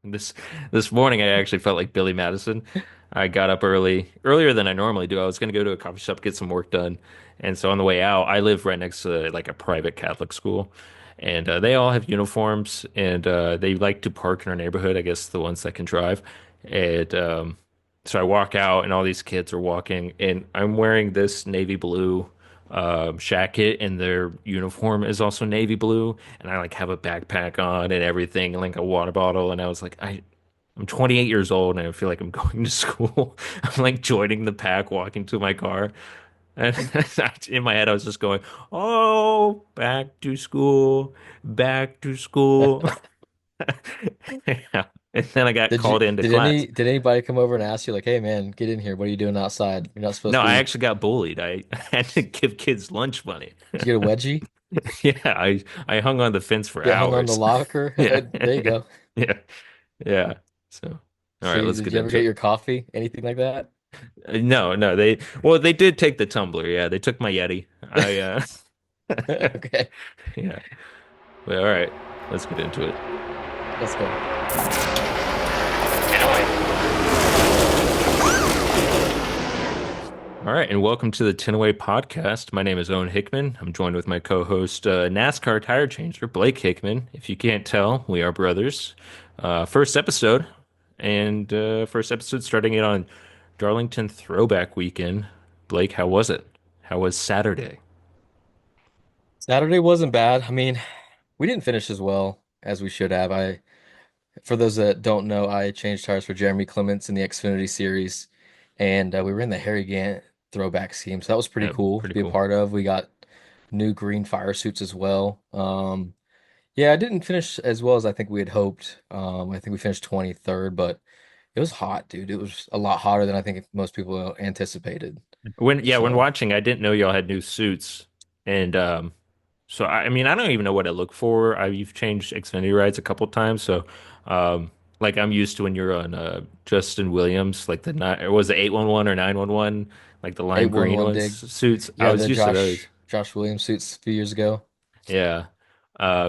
This this morning I actually felt like Billy Madison. I got up earlier than I normally do. I was going to go to a coffee shop, get some work done. And so on the way out, I live right next to like a private Catholic school. And they all have uniforms and they like to park in our neighborhood, I guess the ones that can drive. And so I walk out and all these kids are walking and I'm wearing this navy blue jacket and their uniform is also navy blue and I like have a backpack on and everything and like a water bottle and I was like I'm 28 years old and I feel like I'm going to school. I'm like joining the pack walking to my car and in my head I was just going, "Oh, back to school, back to school." Yeah. And then I got called into class. Did anybody come over and ask you like, "Hey man, get in here. What are you doing outside? You're not supposed No, to I be." actually got bullied. I had to give kids lunch money. Did you get a wedgie? Yeah, I hung on the fence for Get hung on the hours. locker? Yeah. There you go. Yeah. Yeah. So, all right, See, let's did get you ever into get it. your coffee? Anything like that? No, no, they did take the tumbler. Yeah, they took my Yeti. Okay, Yeah. But all right, let's get into it. let's go. All right, and welcome to the 10 Away podcast. My name is Owen Hickman. I'm joined with my co-host, NASCAR tire changer, Blake Hickman. If you can't tell, we are brothers. First episode, and first episode starting it on Darlington Throwback Weekend. Blake, how was it? How was Saturday? Saturday wasn't bad. I mean, we didn't finish as well as we should have. For those that don't know, I changed tires for Jeremy Clements in the Xfinity Series, and we were in the Harry Gant throwback scheme, so that was pretty cool to Pretty be a cool. part of. We got new green fire suits as well. Yeah, I didn't finish as well as I think we had hoped. I think we finished 23rd, but it was hot, dude. It was a lot hotter than I think most people anticipated. When So, watching, I didn't know y'all had new suits, and so I mean, I don't even know what I look for. You've changed Xfinity rides a couple times, so like I'm used to when you're on Justin Williams, like the nine, or was it 811 or 911, like the lime green 811 ones dig. suits. I Yeah, was the used to those. Josh Williams suits a few years ago. Yeah,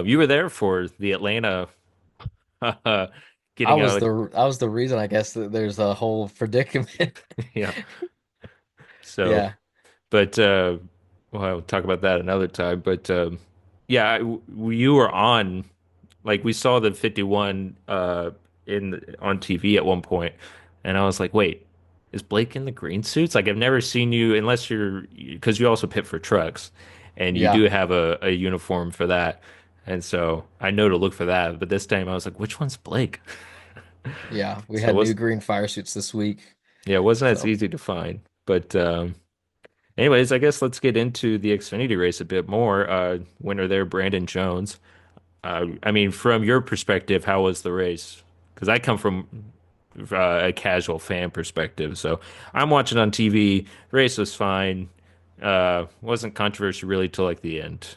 you were there for the Atlanta I getting was out of I was the reason, I guess, that there's a whole predicament. yeah. So, Yeah. but well, I'll talk about that another time. But yeah, you were on. Like we saw the 51 on TV at one point, and I was like, "Wait, is Blake in the green suits?" Like I've never seen you unless you're because you also pit for trucks, and you do Yeah. have a uniform for that. And so I know to look for that. But this time I was like, "Which one's Blake?" Yeah. We So had new green fire suits this week. it wasn't as So, easy to find. But anyways, I guess let's get into the Xfinity race a bit more. Winner there, Brandon Jones. I mean, from your perspective, how was the race? Because I come from a casual fan perspective, so I'm watching on TV. Race was fine. Wasn't controversial really till like the end.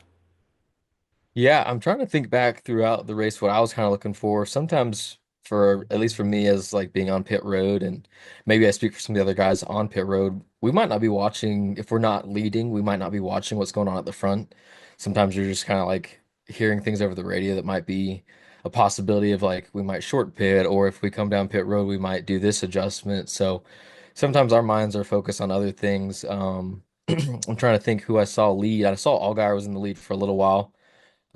yeah, I'm trying to think back throughout the race what I was kind of looking for. Sometimes for at least for me as like being on pit road and maybe I speak for some of the other guys on pit road, we might not be watching if we're not leading, we might not be watching what's going on at the front. Sometimes you're just kind of like hearing things over the radio that might be a possibility of like we might short pit or if we come down pit road, we might do this adjustment. So sometimes our minds are focused on other things. I'm trying to think who I saw lead. I saw Allgaier was in the lead for a little while.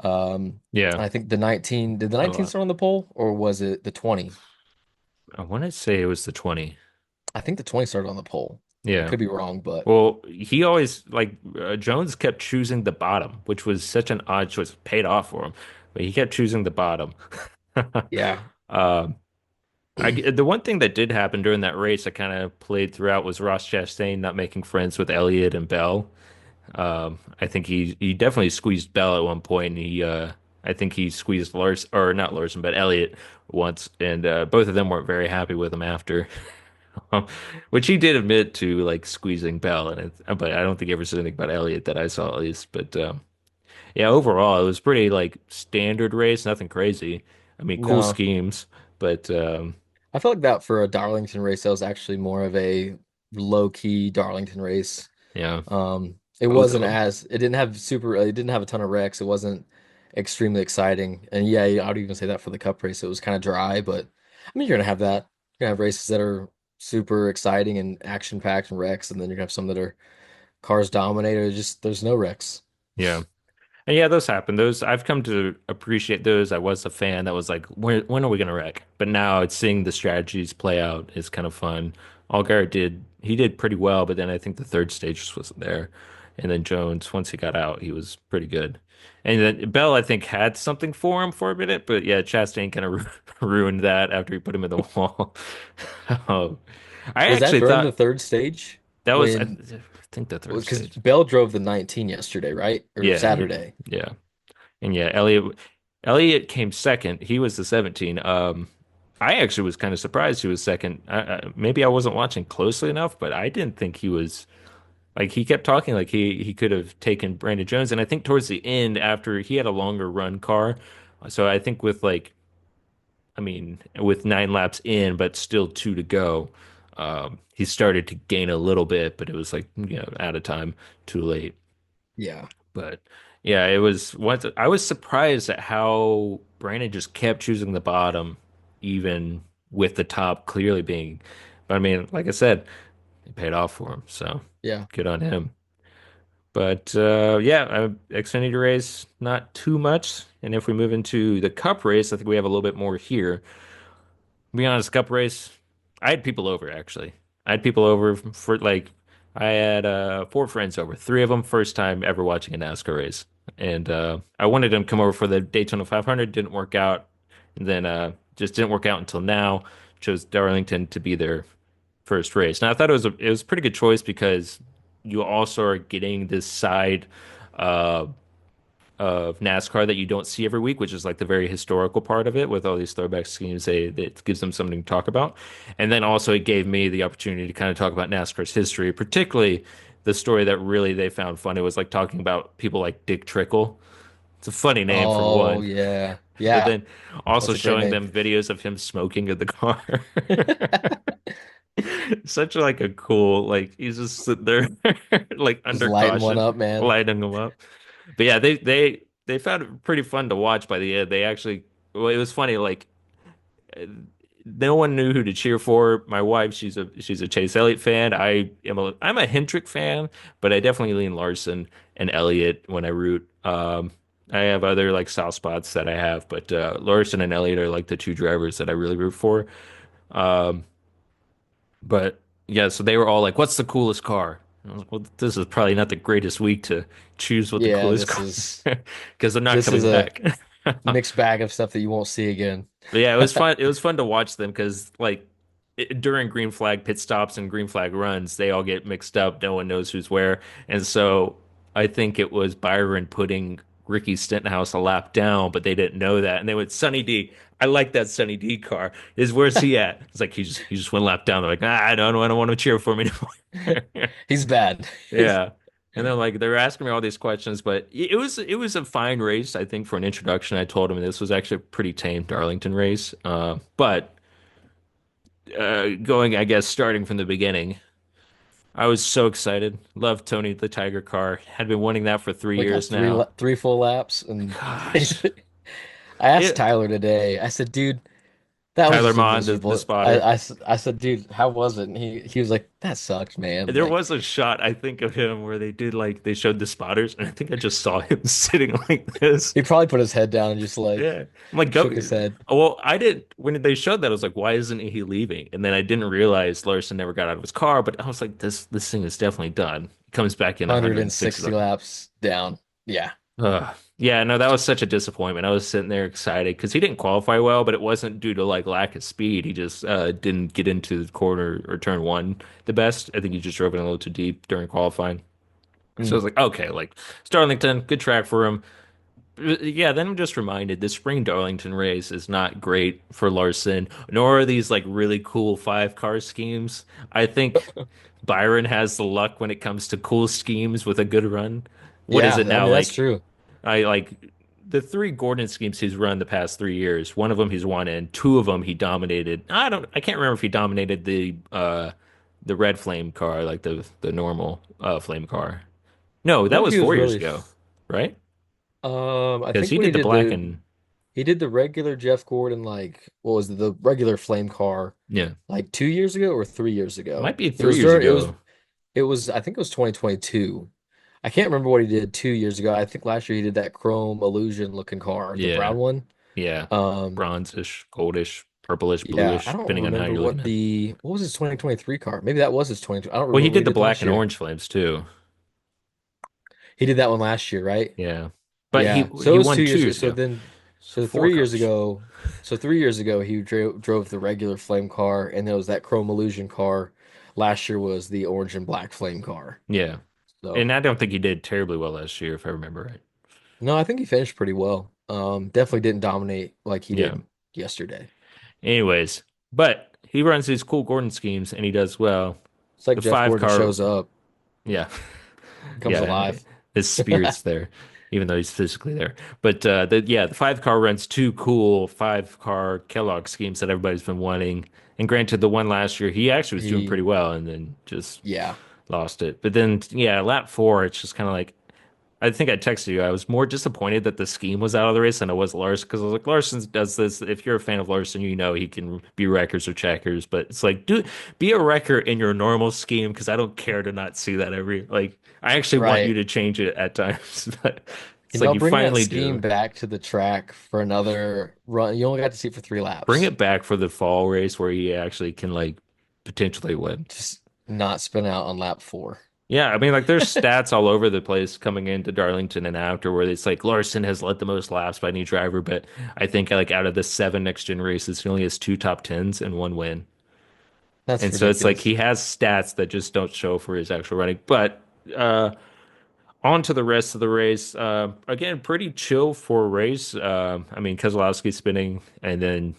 Um, Yeah, I think the 19, did the a 19 lot. start on the pole or was it the 20? I want to say it was the 20. I think the 20 started on the pole. I Yeah. could be wrong, but Well, he always like Jones kept choosing the bottom, which was such an odd choice. Paid off for him, but he kept choosing the bottom. yeah. Um, the one thing that did happen during that race that kind of played throughout was Ross Chastain not making friends with Elliott and Bell. I think he definitely squeezed Bell at one point. And I think he squeezed Lars or not Larson, but Elliott once, and both of them weren't very happy with him after. Which he did admit to like squeezing Bell, but I don't think he ever said anything about Elliott that I saw at least. But yeah, overall it was pretty like standard race, nothing crazy. I mean, cool No, schemes, but I felt like that for a Darlington race, that was actually more of a low-key Darlington race. yeah, It both of wasn't them. as, it didn't have super, it didn't have a ton of wrecks. It wasn't extremely exciting. And yeah, I would even say that for the cup race. It was kind of dry, but I mean, you're gonna have that. You're gonna have races that are super exciting and action packed and wrecks, and then you're gonna have some that are cars dominated. Just there's no wrecks. Yeah. And yeah, those happen. Those I've come to appreciate those. I was a fan that was like, when are we gonna wreck? But now it's seeing the strategies play out is kind of fun. Allgaier did pretty well, but then I think the third stage just wasn't there. And then Jones, once he got out, he was pretty good. And then Bell, I think, had something for him for a minute, but yeah, Chastain kind of ruined that after he put him in the wall. Oh, I Was that actually during the thought third stage that was, I when think, the third because stage. Bell drove the 19 yesterday, right? Or Yeah, Saturday? yeah. And yeah, Elliott came second. He was the 17. I actually was kind of surprised he was second. Maybe I wasn't watching closely enough, but I didn't think he was like he kept talking like he could have taken Brandon Jones. And I think towards the end, after he had a longer run car, so I think with I mean, with 9 laps in, but still two to go, he started to gain a little bit, but it was like, out of time, too late. Yeah. But yeah, it was once I was surprised at how Brandon just kept choosing the bottom, even with the top clearly being. But I mean, like I said, it paid off for him, so Yeah. good on him. But yeah, Xfinity race, not too much. And if we move into the Cup race, I think we have a little bit more here. To be honest, Cup race, I had people over actually. I had people over for like I had four friends over, three of them first time ever watching a NASCAR race, and I wanted them to come over for the Daytona 500. Didn't work out, and then just didn't work out until now. Chose Darlington to be their first race. Now I thought it was a pretty good choice because you also are getting this side. Uh, of NASCAR that you don't see every week, which is like the very historical part of it with all these throwback schemes. It gives them something to talk about. And then also it gave me the opportunity to kind of talk about NASCAR's history, particularly the story that really they found funny was like talking about people like Dick Trickle. It's a funny name for Oh one, yeah. but Yeah. then also That's a great showing name. them videos of him smoking in the car. Such like a cool, like he's just sitting there like Just under lighting one caution, up, man. lighting them up. But yeah, they found it pretty fun to watch by the end. They actually, well, it was funny. Like uh, no one knew who to cheer for. My wife, she's a Chase Elliott fan. I'm a Hendrick fan, but I definitely lean Larson and Elliott when I root. I have other like soft spots that I have, but Larson and Elliott are like the two drivers that I really root for. Um, but yeah, so they were all like, "What's the coolest car?" And I was like, "Well, this is probably not the greatest week to choose what the Yeah, coolest this car is because they're not this is coming a back." mixed bag of stuff that you won't see again. But yeah, it was fun. It was fun to watch them because during green flag pit stops and green flag runs, they all get mixed up. No one knows who's where, and so I think it was Byron putting Ricky Stenhouse a lap down, but they didn't know that, and they went Sunny D. I like that Sunny D car. Where's he at? It's like he just went a lap down. They're like, I don't want to cheer for him anymore. He's bad. Yeah. And then like they're asking me all these questions, but it was a fine race, I think, for an introduction. I told him this was actually a pretty tame Darlington race. But going, I guess, starting from the beginning, I was so excited. Loved Tony the Tiger car. Had been wanting that for three Like got years now. three full laps, and Gosh. I asked It Tyler today. I said, "Dude, that was Tyler just a Mon, the miserable." spotter. I said, "Dude, how was it?" And he was like, "That sucked, man." There Like was a shot I think of him where they did like they showed the spotters, and I think I just saw him sitting like this. he probably put his head down and just like Yeah. I'm like, go. shook his head. Well, I did when they showed that, I was like, why isn't he leaving? And then I didn't realize Larson never got out of his car, but I was like, this thing is definitely done. He comes back in 106. 160 laps down. Yeah. Yeah, no, that was such a disappointment. I was sitting there excited because he didn't qualify well, but it wasn't due to like lack of speed. He just didn't get into the corner or turn one the best. I think he just drove it a little too deep during qualifying. So I Mm. was like, okay, like Starlington, good track for him. Yeah, then I'm just reminded the spring Darlington race is not great for Larson, nor are these like really cool five car schemes. I think Byron has the luck when it comes to cool schemes with a good run. What is Yeah, it I now? mean that's Like true. I like the three Gordon schemes he's run the past 3 years. One of them he's won in, two of them he dominated. I can't remember if he dominated the red flame car, like the normal flame car. No, I feel that like was he was 4 years really ago, right? I Because think he when he did the did black the and. he did the regular Jeff Gordon, like what was it, the regular flame car Yeah. like 2 years ago or 3 years Might ago. be It 3 was years during ago. it was I think it was 2022. I can't remember what he did 2 years ago. I think last year he did that chrome illusion looking car, the Yeah. brown one. Yeah. Um, Bronzish, goldish, purplish, yeah, I bluish, don't depending on how remember you're looking at it. what was his 2023 car? Maybe that was his 20. I don't Well, he remember what did he the did black last and year. orange flames too. He did that one last year, right? Yeah. But he Yeah. So he it was won 2 years 2 ago. years So ago. then, So so four 3 years cars. ago, so 3 years ago he drove the regular flame car, and there was that chrome illusion car. Last year was the orange and black flame car. Yeah. So And I don't think he did terribly well last year, if I remember right. no, I think he finished pretty well. Definitely didn't dominate like he Yeah. did yesterday. Anyways, but he runs these cool Gordon schemes and he does well. It's like The Jeff five Gordon car, shows up, yeah. comes Yeah, alive. his spirit's there, even though he's physically there. But the 5 car runs 2 cool 5 car Kellogg schemes that everybody's been wanting. And granted, the one last year he actually was doing He, pretty well, and then just yeah, lost it. But then yeah, lap 4, it's just kind of like I think I texted you. I was more disappointed that the scheme was out of the race than I was Larson because I was like, Larson does this. If you're a fan of Larson, you know he can be wreckers or checkers. But it's like, do be a wrecker in your normal scheme because I don't care to not see that every like. I actually want you right. to change it at times, but it's Can like y'all you bring that finally scheme do. back to the track for another run? You only got to see it for three Bring laps. it back for the fall race where he actually can like potentially win. Just not spin out on lap four. Yeah, I mean, like there's stats all over the place coming into Darlington and after where it's like Larson has led the most laps by any driver, but I think like out of the 7 next gen races, he only has 2 top 10s and 1 win. That's And so it's like he ridiculous. has stats that just don't show for his actual running. But uh on to the rest of the race. Again, pretty chill for a race. I mean, Keselowski spinning, and then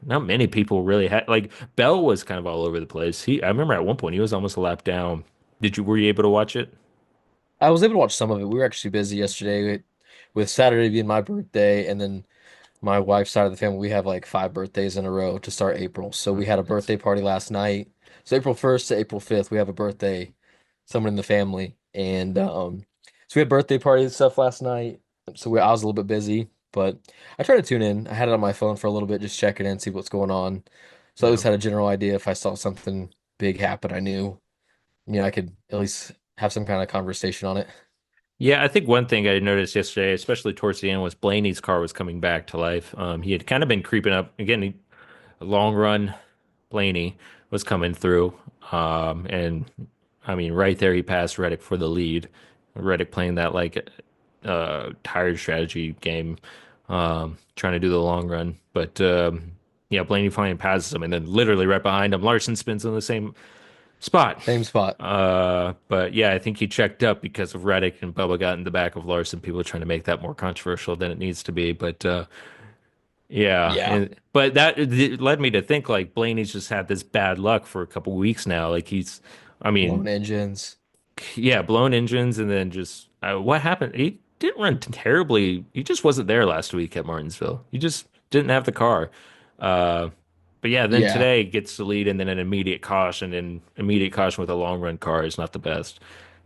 not many people really had like Bell was kind of all over the place. I remember at one point he was almost a lap down. Were you able to watch it? I was able to watch some of it. We were actually busy yesterday with Saturday being my birthday, and then my wife's side of the family, we have like 5 birthdays in a row to start April. So we Oh, had a nice. birthday party last night. So April 1st to April 5th, we have a birthday, someone in the family. And so we had birthday party and stuff last night. So I was a little bit busy, but I tried to tune in. I had it on my phone for a little bit, just checking in, see what's going on. So I at Yeah. least had a general idea if I saw something big happen, I knew, I could at least have some kind of conversation on it. Yeah, I think one thing I noticed yesterday, especially towards the end, was Blaney's car was coming back to life. He had kind of been creeping up. Again, a long run Blaney was coming through. And I mean, right there, he passed Reddick for the lead. Reddick playing that like tired strategy game, trying to do the long run. But yeah, Blaney finally passes him, and then literally right behind him, Larson spins in the same spot. Same spot. But yeah, I think he checked up because of Reddick and Bubba got in the back of Larson. People are trying to make that more controversial than it needs to be. But yeah, Yeah. and but that it led me to think like Blaney's just had this bad luck for a couple weeks now. Like I mean, Blown engines. yeah, blown engines, and then just what happened? He didn't run terribly. He just wasn't there last week at Martinsville. He just didn't have the car. Uh, but yeah, then Yeah. today gets the lead, and then an immediate caution, and immediate caution with a long run car is not the best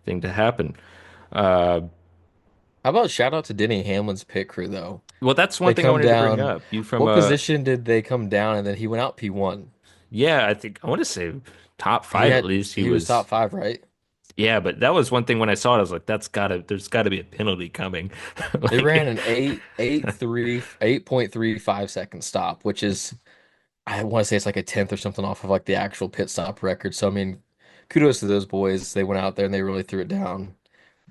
thing to happen. Uh, How about shout out to Denny Hamlin's pit crew though? well, that's one They thing I come wanted to bring down. up. You from What position did they come down? And then he went out P1. yeah, I think I want to say top He five at had least. He he was was top five, right? yeah, but that was one thing when I saw it, I was like, there's gotta be a penalty coming. They ran Like, an 8.35 second stop, which is I want to say it's like a tenth or something off of like the actual pit stop record. So I mean, kudos to those boys. They went out there and they really threw it down.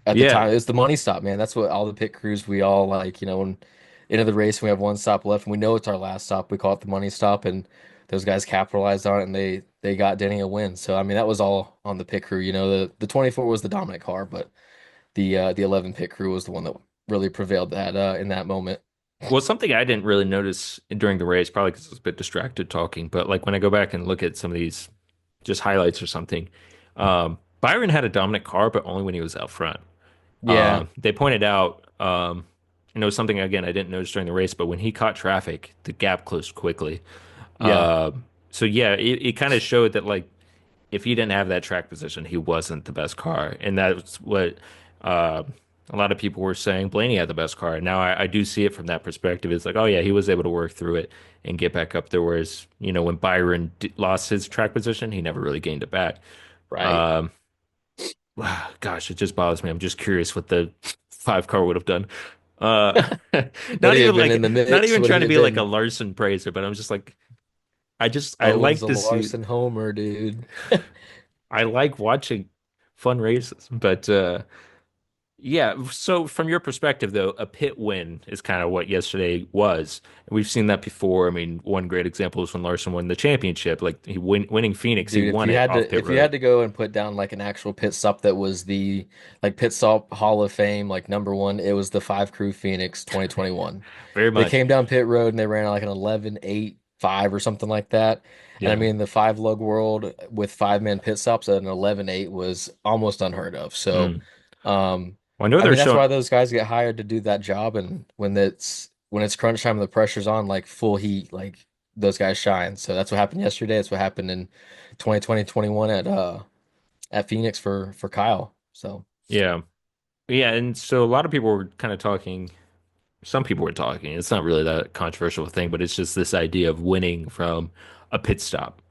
At the yeah, time, it's the money stop, man. That's what all the pit crews we all like, when into the race we have one stop left and we know it's our last stop. We call it the money stop, and those guys capitalized on it and they got Denny a win. So I mean that was all on the pit crew. The 24 was the dominant car, but the 11 pit crew was the one that really prevailed that in that moment. well, something I didn't really notice during the race, probably because I was a bit distracted talking, but like when I go back and look at some of these just highlights or something, Byron had a dominant car, but only when he was out front. Yeah, They pointed out, it was something again I didn't notice during the race, but when he caught traffic, the gap closed quickly. yeah. So yeah, it kind of showed that like if he didn't have that track position, he wasn't the best car, and that's what. a lot of people were saying Blaney had the best car. Now I do see it from that perspective. It's like, oh yeah, he was able to work through it and get back up there. Whereas, when Byron d lost his track position, he never really gained it back. Right. Um, Gosh, it just bothers me. I'm just curious what the five car would have done. Uh, Would not he have even been in like, the not mix? even Would trying he to have be like a been Larson praiser, but I'm just like, I Owens a like to see, Larson homer, dude? I like watching fun races, but yeah. So from your perspective, though, a pit win is kind of what yesterday was. We've seen that before. I mean, one great example is when Larson won the championship. Like winning Phoenix, he Dude, won it off pit if you had road. to go and put down like an actual pit stop that was the like pit stop Hall of Fame, like number one, it was the five crew Phoenix 2021. Very They much. came down pit road and they ran like an 11.8.5 or something like that. And I Yeah. mean, the five lug world with five-man pit stops at an 11.8 was almost unheard of. So, Mm. um, Well, I know I they're mean, that's showing. why those guys get hired to do that job. And when it's crunch time and the pressure's on, like full heat, like those guys shine. So that's what happened yesterday. That's what happened in 2020, 21 at Phoenix for Kyle. So Yeah. Yeah, and so a lot of people were kind of talking. Some people were talking. It's not really that controversial thing, but it's just this idea of winning from a pit stop.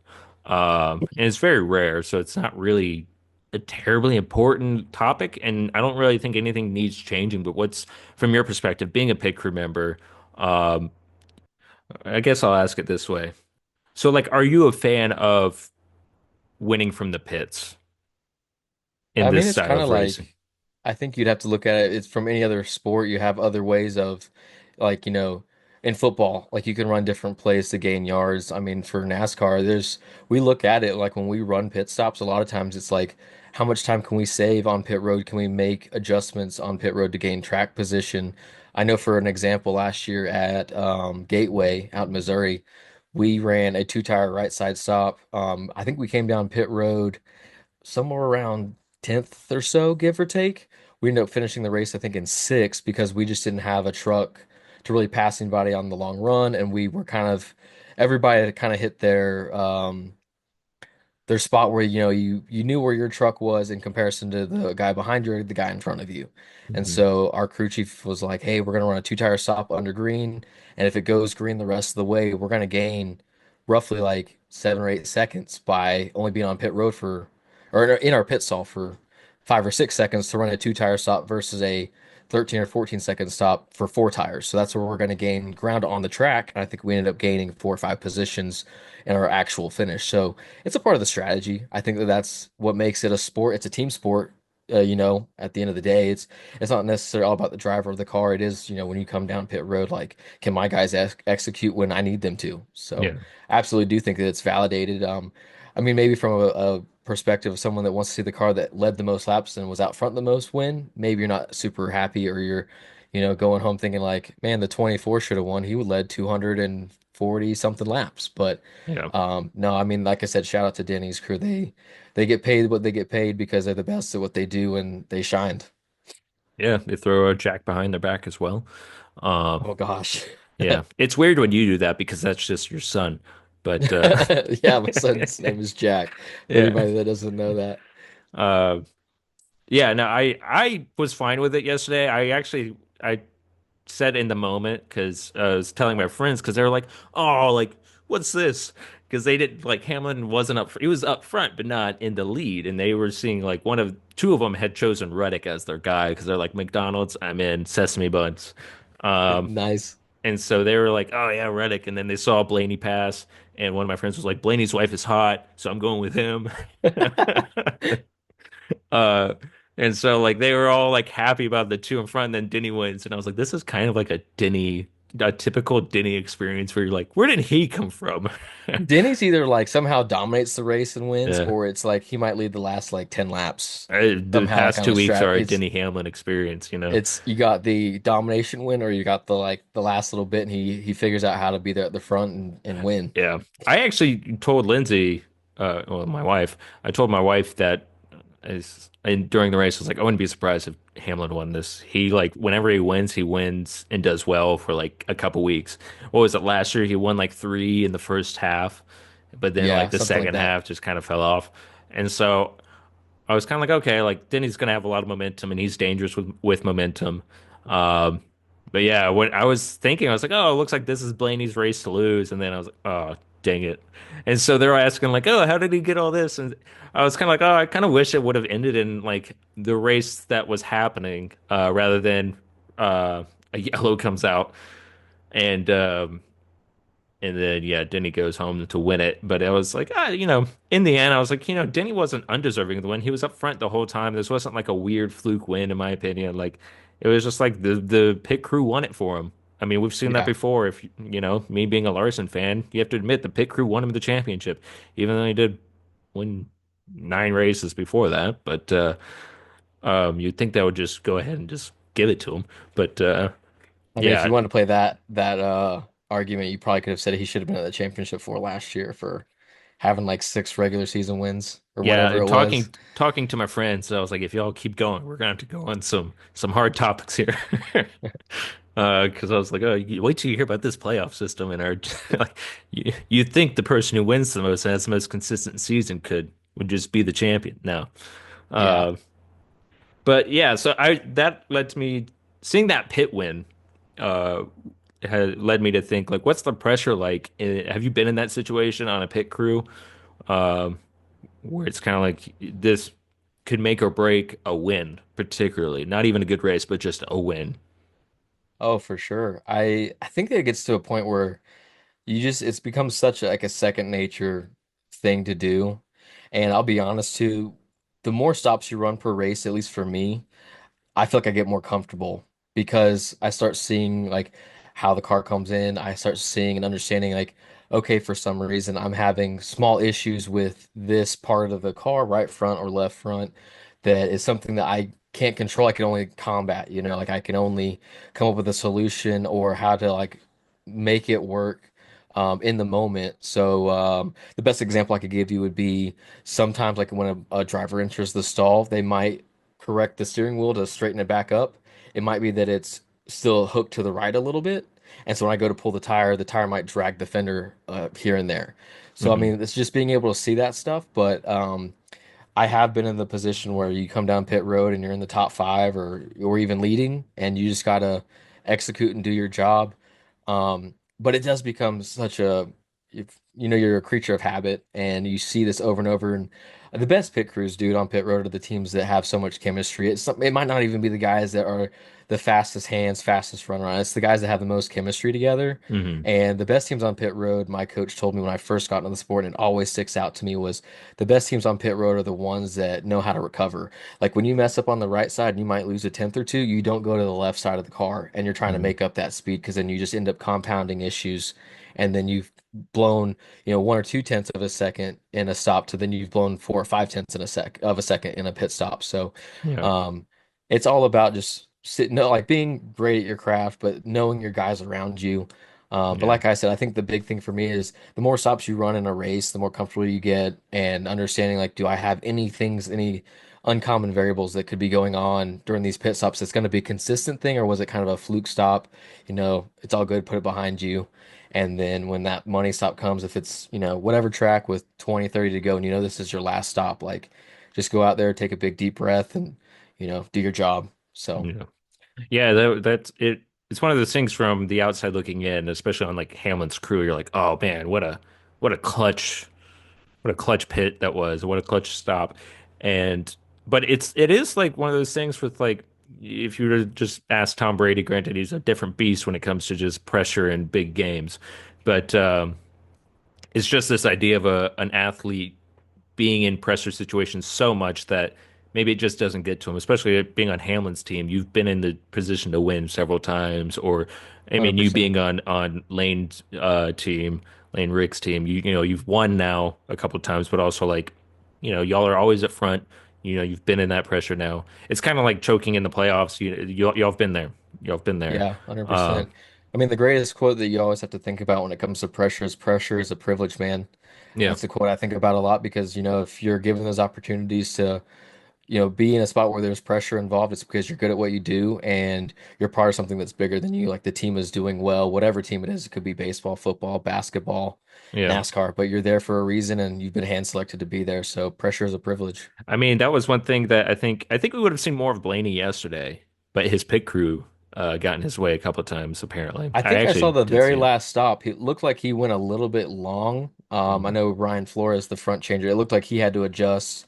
And it's very rare, so it's not really a terribly important topic. And I don't really think anything needs changing. But what's, from your perspective, being a pit crew member, um, I guess I'll ask it this way. So, like, are you a fan of winning from the pits in I mean, this it's style kind of of racing? like I think you'd have to look at it. It's from any other sport. You have other ways of, like, in football, like you can run different plays to gain yards. I mean, for NASCAR, we look at it like when we run pit stops, a lot of times it's like, how much time can we save on pit road? Can we make adjustments on pit road to gain track position? I know for an example, last year at Gateway out in Missouri, we ran a two-tire right side stop. I think we came down pit road somewhere around 10th or so, give or take. We ended up finishing the race, I think, in sixth because we just didn't have a truck to really pass anybody on the long run. And we were everybody had kind of hit their spot where you knew where your truck was in comparison to the guy behind you or the guy in front of you. And Mhm. so our crew chief was like, "Hey, we're gonna run a two-tire stop under green, and if it goes green the rest of the way, we're gonna gain roughly like 7 or 8 seconds by only being on pit road for or in our pit stall for 5 or 6 seconds to run a two-tire stop versus a 13 or 14 second stop for four tires. So that's where we're going to gain ground on the track. And I think we ended up gaining 4 or 5 positions in our actual finish. So it's a part of the strategy. I think that that's what makes it a sport. It's a team sport. At the end of the day, it's not necessarily all about the driver of the car. It is, when you come down pit road, like, can my guys execute when I need them to? So, Yeah. I absolutely do think that it's validated. I mean, maybe from a perspective of someone that wants to see the car that led the most laps and was out front the most win, maybe you're not super happy or you're, going home thinking like, man, the 24 should have won. He would led 240 something laps. But Yeah. no, I mean, like I said, shout out to Denny's crew. They get paid what they get paid because they're the best at what they do and they shined. Yeah. They throw a jack behind their back as well. Um, Oh gosh. Yeah, it's weird when you do that because that's just your son. But Yeah, my son's name is Jack. For yeah. anybody that doesn't know that. Uh yeah, no, I was fine with it yesterday. I said in the moment because I was telling my friends because they were like, "Oh, like what's this?" Because they didn't like Hamlin wasn't up. He was up front, but not in the lead, and they were seeing like two of them had chosen Reddick as their guy because they're like McDonald's. I'm in Sesame Buns. Um, Nice. And so they were like, "Oh yeah, Reddick." And then they saw Blaney pass, and one of my friends was like, "Blaney's wife is hot, so I'm going with him." Uh, and so like they were all like happy about the two in front, and then Denny wins, and I was like, "This is kind of like a typical Denny experience where you're like, where did he come from?" Denny's either like somehow dominates the race and wins, Yeah, or it's like he might lead the last like 10 laps the somehow, like past on a 2 weeks strat. are a Denny Hamlin experience. It's you got the domination win, or you got the last little bit, and he figures out how to be there at the front and win. Yeah, I actually told Lindsay, well, my wife, I told my wife that and during the race, I was like, I wouldn't be surprised if Hamlin won this. He like whenever he wins and does well for like a couple weeks. What was it last year? He won like three in the first half, but then Yeah, like the something like second that. half just kind of fell off. And so I was kind of like, okay, like Denny's gonna have a lot of momentum and he's dangerous with momentum. Um, but yeah, what I was thinking, I was like, oh, it looks like this is Blaney's race to lose, and then I was like, oh, dang it. And so they're asking like, oh, how did he get all this? And I was kind of like, oh, I kind of wish it would have ended in like the race that was happening, rather than a yellow comes out and then yeah, Denny goes home to win it. But I was like, in the end, I was like, Denny wasn't undeserving of the win. He was up front the whole time. This wasn't like a weird fluke win, in my opinion. Like it was just like the pit crew won it for him. I mean, we've seen that Yeah, before. If me being a Larson fan, you have to admit the pit crew won him the championship, even though he did win 9 races before that. But you'd think that would just go ahead and just give it to him. But I mean, if yeah, you wanted to play that argument, you probably could have said he should have been at the championship for last year for having like 6 regular season wins or Yeah, whatever and it was. talking to my friends, I was like, if y'all keep going, we're gonna have to go on some hard topics here. Because I was like, oh, wait till you hear about this playoff system and our like, you think the person who wins the most and has the most consistent season would just be the champion. No, Yeah. uh, but yeah, so I that led to me seeing that pit win. Uh, had led me to think like, what's the pressure like? Have you been in that situation on a pit crew? Um, where it's kind of like this could make or break a win, particularly. Not even a good race, but just a win. Oh, for sure. I think that it gets to a point where it's become such like a second nature thing to do. And I'll be honest too, the more stops you run per race, at least for me, I feel like I get more comfortable because I start seeing like how the car comes in. I start seeing and understanding like, okay, for some reason I'm having small issues with this part of the car, right front or left front, that is something that I can't control. I can only combat, like I can only come up with a solution or how to like make it work in the moment. So the best example I could give you would be sometimes like when a driver enters the stall, they might correct the steering wheel to straighten it back up. It might be that it's still hooked to the right a little bit. And so when I go to pull the tire might drag the fender here and there. So I Hmm. mean, it's just being able to see that stuff. But I have been in the position where you come down pit road and you're in the top five or even leading, and you just gotta execute and do your job. But it does become such a if you're a creature of habit, and you see this over and over. And the best pit crews, dude, on pit road are the teams that have so much chemistry. It might not even be the guys that are the fastest hands, fastest run around. It's the guys that have the most chemistry together. Hmm. And the best teams on pit road, my coach told me when I first got into the sport, and it always sticks out to me was the best teams on pit road are the ones that know how to recover. Like when you mess up on the right side and you might lose a tenth or two, you don't go to the left side of the car and you're trying to Hmm. make up that speed because then you just end up compounding issues. And then you've blown, 1 or 2 tenths of a second in a stop to then you've blown 4 or 5 tenths of a second in a pit stop. So, Yeah. um, it's all about just sitting, no, like being great at your craft, but knowing your guys around you. But Yeah. like I said, I think the big thing for me is the more stops you run in a race, the more comfortable you get and understanding like, do I have any uncommon variables that could be going on during these pit stops that's going to be a consistent thing, or was it kind of a fluke stop? It's all good, put it behind you. And then when that money stop comes, if it's, whatever track with 20, 30 to go, and this is your last stop, like just go out there, take a big deep breath and, do your job. So, Yeah. Yeah, that's it. It's one of those things from the outside looking in, especially on like Hamlin's crew. You're like, oh man, what a clutch what a clutch pit that was. What a clutch stop. And but it is like one of those things with like if you were to just ask Tom Brady, granted he's a different beast when it comes to just pressure in big games, but it's just this idea of a an athlete being in pressure situations so much that maybe it just doesn't get to him, especially being on Hamlin's team. You've been in the position to win several times, or I mean, you 100%. being on Lane's team, Lane Rick's team, you've won now a couple of times, but also like, y'all are always up front. You've been in that pressure now. It's kind of like choking in the playoffs. Y'all have been there. Y'all have been there. Yeah, Uh, 100%. I mean, the greatest quote that you always have to think about when it comes to pressure is a privilege, man. yeah. That's a quote I think about a lot because, if you're given those opportunities to be in a spot where there's pressure involved. It's because you're good at what you do and you're part of something that's bigger than you. Like the team is doing well, whatever team it is. It could be baseball, football, basketball, Yeah. NASCAR, but you're there for a reason and you've been hand selected to be there. So pressure is a privilege. I mean, that was one thing that I think we would have seen more of Blaney yesterday, but his pit crew got in his way a couple of times, apparently. I I think I saw actually the did see very it. last stop. It looked like he went a little bit long. I Mhm. know Ryan Flores, the front changer, it looked like he had to adjust.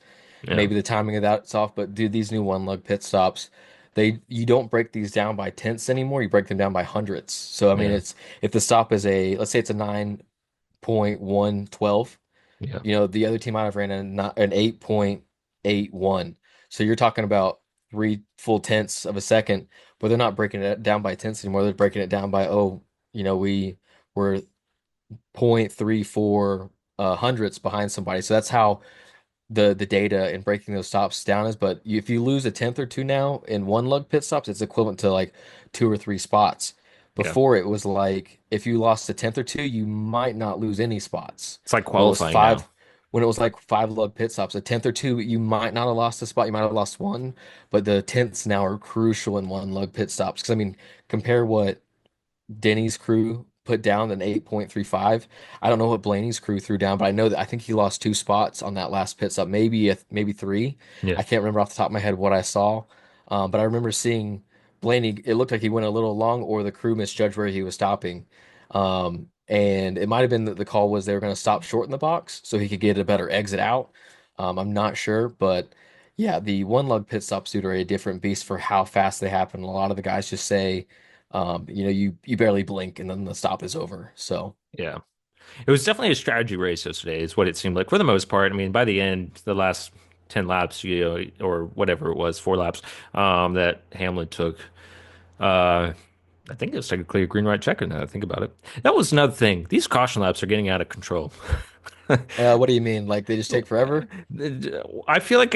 Yeah. Maybe the timing of that's off, but dude, these new one lug pit stops, you don't break these down by tenths anymore. You break them down by hundredths. So I mean, Yeah. it's if the stop is let's say it's a 9.112, Yeah. the other team might have ran an 8.81. So you're talking about three full tenths of a second, but they're not breaking it down by tenths anymore. They're breaking it down by, we were 0.34 hundredths behind somebody. So that's how the data and breaking those stops down is. But if you lose a tenth or two now in one lug pit stops, it's equivalent to like two or three spots. Yeah. Before it was like if you lost a tenth or two, you might not lose any spots. It's like When it was qualifying now. five, when it was like five lug pit stops, a tenth or two, you might not have lost a spot. You might have lost one, but the tenths now are crucial in one lug pit stops. Because I mean, compare what Denny's crew put down an 8.35. I don't know what Blaney's crew threw down, but I know that I think he lost two spots on that last pit stop, maybe three. Yeah. I can't remember off the top of my head what I saw, but I remember seeing Blaney. It looked like he went a little long, or the crew misjudged where he was stopping. And it might have been that the call was they were going to stop short in the box so he could get a better exit out. I'm not sure, but yeah, the one lug pit stops dude are a different beast for how fast they happen. A lot of the guys just say you barely blink and then the stop is over. So Yeah. It was definitely a strategy race yesterday, is what it seemed like for the most part. I mean, by the end, the last 10 laps, or whatever it was, 4 laps, that Hamlin took, uh, I think it was technically a green light checker now that I think about it. That was another thing. These caution laps are getting out of control. what do you mean? Like they just take forever? I feel like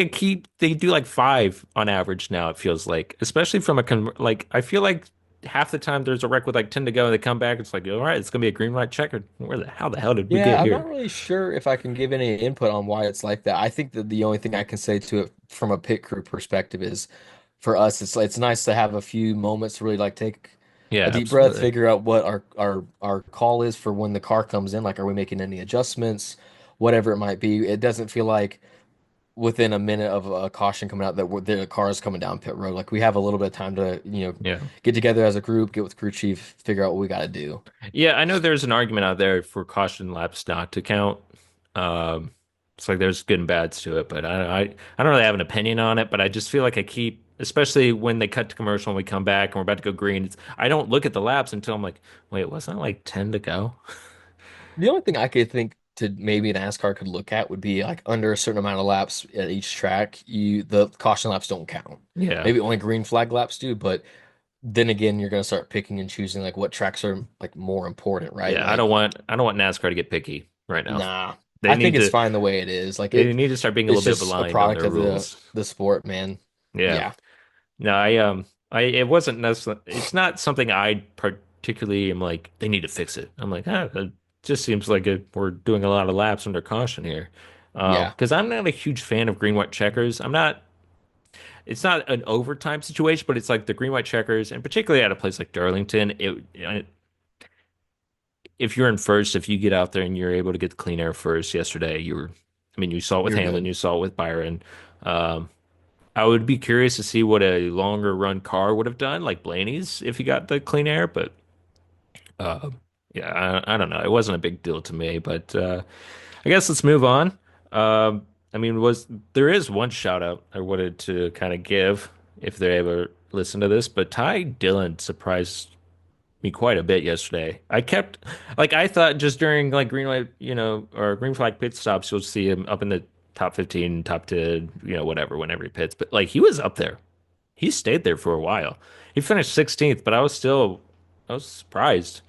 they do like 5 on average now, it feels like, especially from like, I feel like half the time there's a wreck with like 10 to go and they come back. It's like, all right, it's going to be a green light checker. How the hell did we Yeah, get I'm here? not really sure if I can give any input on why it's like that. I think that the only thing I can say to it from a pit crew perspective is for us, it's nice to have a few moments to really like take a Yeah, deep breath, absolutely. figure out what our call is for when the car comes in. Like, are we making any adjustments? Whatever it might be. It doesn't feel like within a minute of a caution coming out that the car is coming down pit road. Like we have a little bit of time to, Yeah. get together as a group, get with crew chief, figure out what we got to do. Yeah, I know there's an argument out there for caution laps not to count. Um, it's like there's good and bads to it, but I don't really have an opinion on it, but I just feel like especially when they cut to commercial and we come back and we're about to go green, I don't look at the laps until I'm like, wait, wasn't it like 10 to go? The only thing I could think to maybe NASCAR could look at would be like under a certain amount of laps at each track, the caution laps don't count. Yeah. Maybe only green flag laps do, but then again, you're gonna start picking and choosing like what tracks are like more important, right? Yeah, Like, I don't want NASCAR to get picky right now. nah, They I think need it's to fine the way it is. Like they need to start being a it's little bit just a aligned on product their of the rules. the sport, man. Yeah. Yeah. No, I it wasn't necessarily. It's not something I particularly am like. They need to fix it. I'm like, it just seems like we're doing a lot of laps under caution here. Yeah. Because I'm not a huge fan of green white checkers. I'm not. It's not an overtime situation, but it's like the green white checkers, and particularly at a place like Darlington. If you're in first, if you get out there and you're able to get the clean air first, yesterday you were. I mean, you saw it with You're Hamlin, good. you saw it with Byron. Um, I would be curious to see what a longer run car would have done, like Blaney's, if he got the clean air. But uh, yeah, I don't know. It wasn't a big deal to me. But I guess let's move on. I mean, was there is one shout out I wanted to kind of give if they ever listen to this, but Ty Dillon surprised me quite a bit yesterday. I thought just during like green light, or green flag pit stops, you'll see him up in the top 15, top 10, whatever, whenever he pits. But like he was up there. He stayed there for a while. He finished 16th, but I was surprised.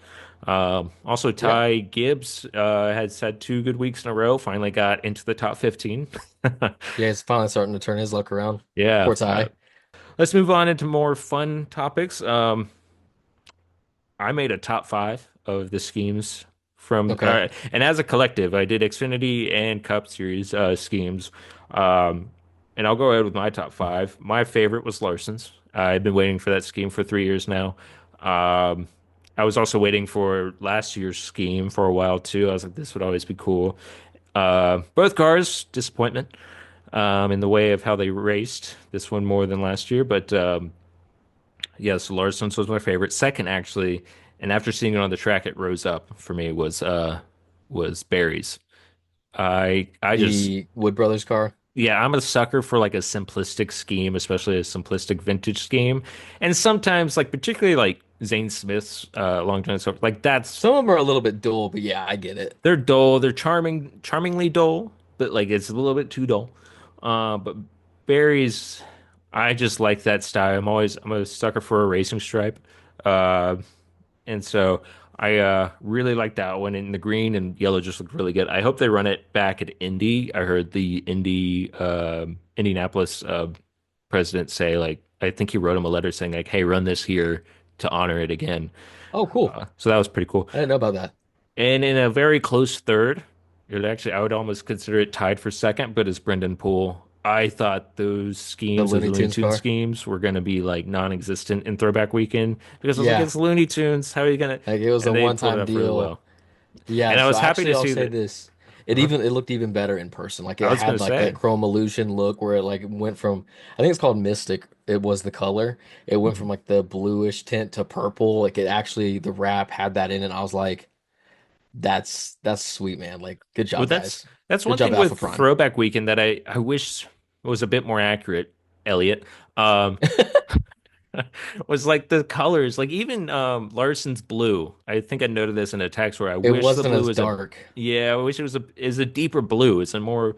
Also, Yeah. Ty Gibbs has had 2 good weeks in a row. Finally got into the top 15. Yeah, he's finally starting to turn his luck around. Yeah. Poor Ty. Let's move on into more fun topics. I made a top 5 of the schemes Okay. and as a collective, I did Xfinity and Cup Series schemes. Um, and I'll go ahead with my top five. My favorite was Larson's. I've been waiting for that scheme for 3 years now. Um, I was also waiting for last year's scheme for a while too. I was like, this would always be cool. Both cars, disappointment in the way of how they raced. This one more than last year, but yes, Larson's was my favorite. Second, actually, and after seeing it on the track, it rose up for me was Barry's. I just The Wood Brothers car. yeah, I'm a sucker for like a simplistic scheme, especially a simplistic vintage scheme. And sometimes like particularly like Zane Smith's Long John Silver, like that's Some of them are a little bit dull, but yeah, I get it. they're dull, they're charmingly dull, but like it's a little bit too dull. But Barry's I just like that style. I'm a sucker for a racing stripe. Uh and so I really like that one. And the green and yellow just looked really good. I hope they run it back at Indy. I heard the Indianapolis president say like I think he wrote him a letter saying like, "Hey, run this here to honor it again." Oh, cool. So that was pretty cool. I didn't know about that. And in a very close third, it actually I would almost consider it tied for second, but it's Brendan Poole. I thought those The schemes, those Looney Looney Tunes Tunes car. schemes, were going to be like non-existent in Throwback Weekend because I was like, Yeah, it's Looney Tunes. How are you gonna? like it was a And they pulled it one-time off really deal. well. Yeah, And I so was happy actually to I'll see say that. this. Uh-huh. It looked even better in person. Like I it was gonna had like that say, chrome illusion look where it like went from I think it's called Mystic. It was the color. It went from Mhm. like the bluish tint to purple. Like it actually the wrap had that in it. I was like, that's sweet, man. Like good well, job, guys. that's Good one job, thing Alpha with Prime. Throwback Weekend that I wish was a bit more accurate, Elliot. Um, was like the colors, like even Larson's blue. I think I noted this in a text where I It wish the wasn't blue as was a dark. yeah, I wish it was a is a deeper blue. It's a more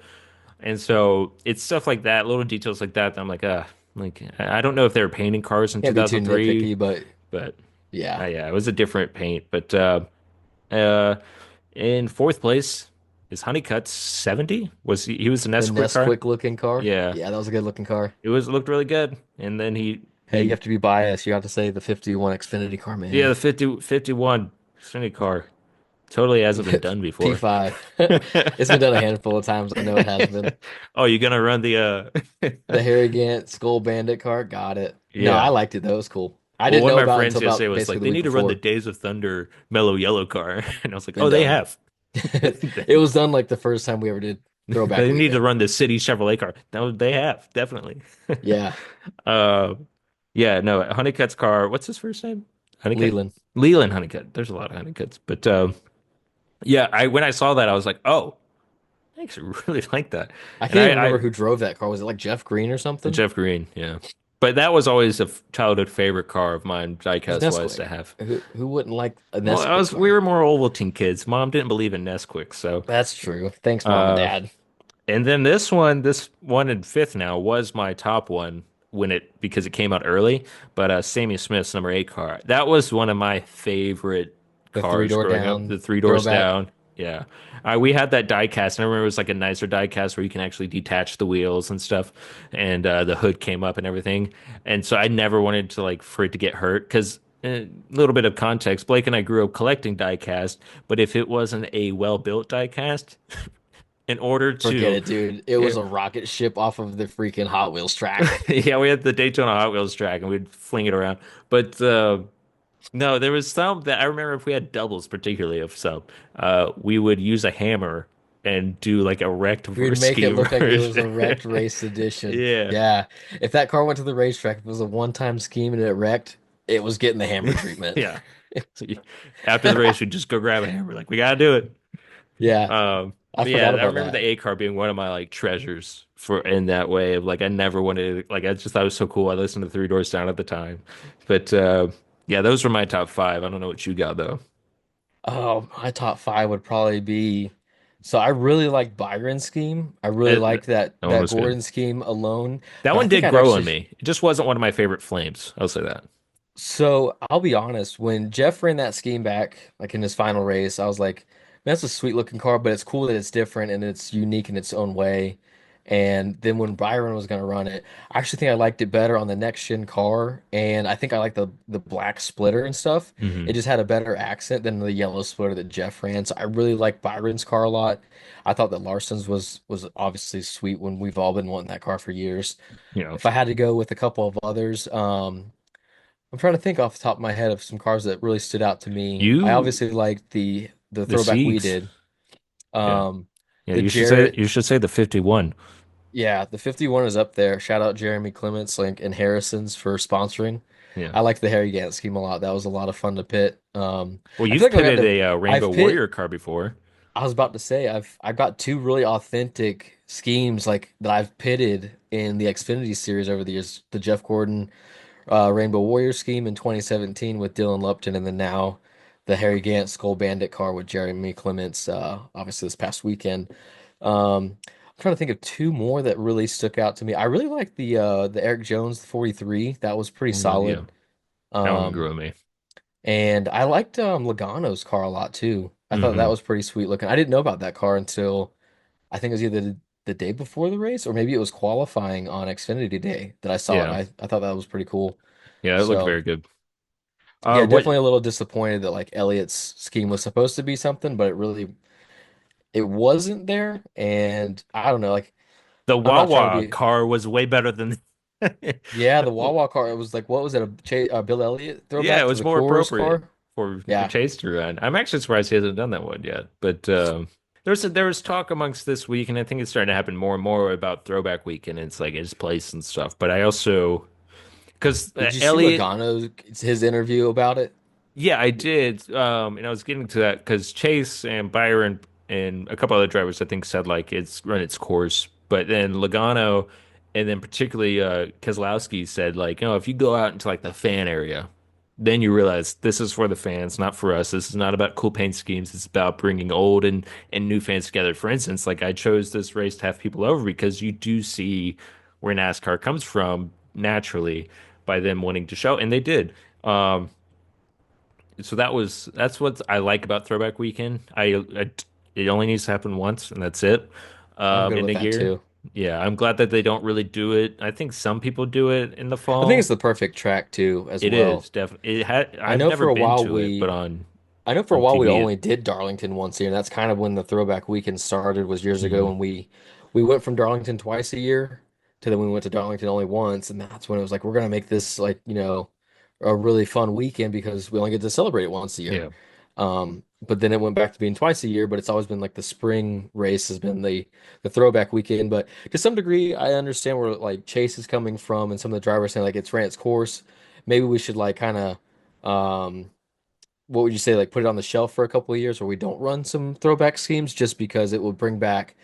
and so it's stuff like that, little details like that, that I'm like I don't know if they were painting cars in Can't be too 2003, nitpicky, but but yeah. yeah, it was a different paint. But uh in fourth place is Honeycutt's 70. Was he was the The Nesquik car? Nesquik looking car. Yeah. Yeah, that was a good looking car. It looked really good. And then Hey, you he have to be biased. You have to say the 51 Xfinity car, yeah, man. the 51 Xfinity car. Totally hasn't been done before. P5. It's been done a handful of times. I know it has been. Oh, you're gonna run the The Harrogate Skull Bandit car, got it. No, I yeah. liked it though. It was cool. I Well, didn't one of know my about it friends until yesterday about was basically like, the they week need to run the before. Days of Thunder mellow yellow car. And I was like, Been oh, they done. have. It was done like the first time we ever did Throwback They need to Weekend. run the City Chevrolet car. No, they have, definitely. Yeah, Uh yeah, no, Honeycutt's car, what's his first name? Honeycutt? Leland. Leland Honeycutt. There's a lot of Honeycutts. But yeah, I when I saw that, I was like, oh, I actually really like that. I And can't even I remember who drove that car. Was it like Jeff Green or something? Jeff Green, yeah. But that was always a childhood favorite car of mine, It was diecast wise, to Nesquik. have. Who wouldn't like a Well, Nesquik we car? were more Ovaltine kids. Mom didn't believe in Nesquik, so That's true. Thanks, Mom and uh Dad. and then this one in fifth now was my top one when it because it came out early. But Sammy Smith's number 8 car, that was one of my favorite The three cars door growing up. down The three doors throwback. down, yeah. We had that die cast, and I remember it was like a nicer die cast where you can actually detach the wheels and stuff, and the hood came up and everything. And so I never wanted to like for it to get hurt because a little bit of context. Blake and I grew up collecting die cast, but if it wasn't a well-built die cast, in order Forget to it, dude. It was it, a rocket ship off of the freaking Hot Wheels track. yeah, we had the Daytona Hot Wheels track and we'd fling it around. But no, there was some that I remember if we had doubles, particularly of some, we would use a hammer and do like a wrecked We'd make it ski look like it was version. a wrecked race edition. Yeah. Yeah. If that car went to the racetrack, if it was a one-time scheme and it wrecked, it was getting the hammer treatment. Yeah. So after the race, we'd just go grab a hammer. Like, we gotta do it. Yeah, I But yeah, forgot I about remember the that. A car being one of my like treasures for in that way of like I never wanted like I just thought it was so cool. I listened to Three Doors Down at the time. But yeah, those were my top five. I don't know what you got though. Oh, my top five would probably be. So I really like Byron's scheme. I really That, like that one that was good. Gordon scheme alone. That But I one think did I'd grow on actually. me. It just wasn't one of my favorite flames. I'll say that. So I'll be honest, when Jeff ran that scheme back, like in his final race, I was like, "Man, that's a sweet looking car, but it's cool that it's different and it's unique in its own way." And then when Byron was going to run it, I actually think I liked it better on the next gen car. And I think I like the black splitter and stuff. It Hmm. just had a better accent than the yellow splitter that Jeff ran. So I really like Byron's car a lot. I thought that Larson's was obviously sweet when we've all been wanting that car for years. You know, If I had to go with a couple of others, I'm trying to think off the top of my head of some cars that really stood out to me. I you obviously liked the the throwback we seats. did. Yeah. Um, Yeah, the Jarrett, you should say the 51. yeah, the 51 is up there. Shout out Jeremy Clements, like and Harrison's for sponsoring. Yeah. I like the Harry Gant scheme a lot. That was a lot of fun to pit. Well, I feel you've like pitted a Rainbow I've pit. Warrior car before. I was about to say I've got two really authentic schemes like that I've pitted in the Xfinity series over the years. The Jeff Gordon Rainbow Warrior scheme in 2017 with Dylan Lupton, and then now the Harry Gant Skull Bandit car with Jeremy Clements, obviously this past weekend. I'm trying to think of two more that really stuck out to me. I really like the Eric Jones 43. That was pretty Oh, yeah. solid. That one Um, grew on me. and I liked Logano's car a lot too. I thought that Hmm. was pretty sweet looking. I didn't know about that car until I think it was either the day before the race or maybe it was qualifying on Xfinity Day that I saw it. Yeah. I thought that was pretty cool. Yeah, it looked So very good. yeah, What definitely a little disappointed that like Elliot's scheme was supposed to be something, but it wasn't there. And I don't know, like the I'm not trying to Wawa be car was way better than yeah, the Wawa car, it was like what was it, a Bill Elliott Yeah, it throwback to was the more Coors appropriate car? for Yeah. Chase to run. I'm actually surprised he hasn't done that one yet. But there was talk amongst this week, and I think it's starting to happen more and more about Throwback Weekend. And it's like his place and stuff. But I also because Did you see Elliot. Logano's his interview about it? Yeah, I did. And I was getting to that because Chase and Byron and a couple other drivers, I think, said like it's run its course. But then Logano and then particularly Keselowski said like, if you go out into like the fan area, then you realize this is for the fans, not for us. This is not about cool paint schemes. It's about bringing old and new fans together. For instance, like I chose this race to have people over because you do see where NASCAR comes from naturally by them wanting to show, and they did. Um, so that's what I like about Throwback Weekend. It only needs to happen once, and that's it. I'm good In with a that year. too. Yeah, I'm glad that they don't really do it. I think some people do it in the I think it's fall. the perfect track too, as It well. is definitely. It had. I I've know never for a been while to it, but we I know for a on while we TV, only did Darlington once a year, and that's kind of when the throwback weekend started, was years ago mhm. when we went from Darlington twice a year to then we went to Darlington only once, and that's when it was like we're gonna make this like, a really fun weekend because we only get to celebrate it once a year. Yeah, But then it went back to being twice a year, but it's always been like the spring race has been the throwback weekend. But to some degree, I understand where like Chase is coming from and some of the drivers saying like it's ran its course. Maybe we should like kind of what would you say, like put it on the shelf for a couple of years where we don't run some throwback schemes just because it will bring back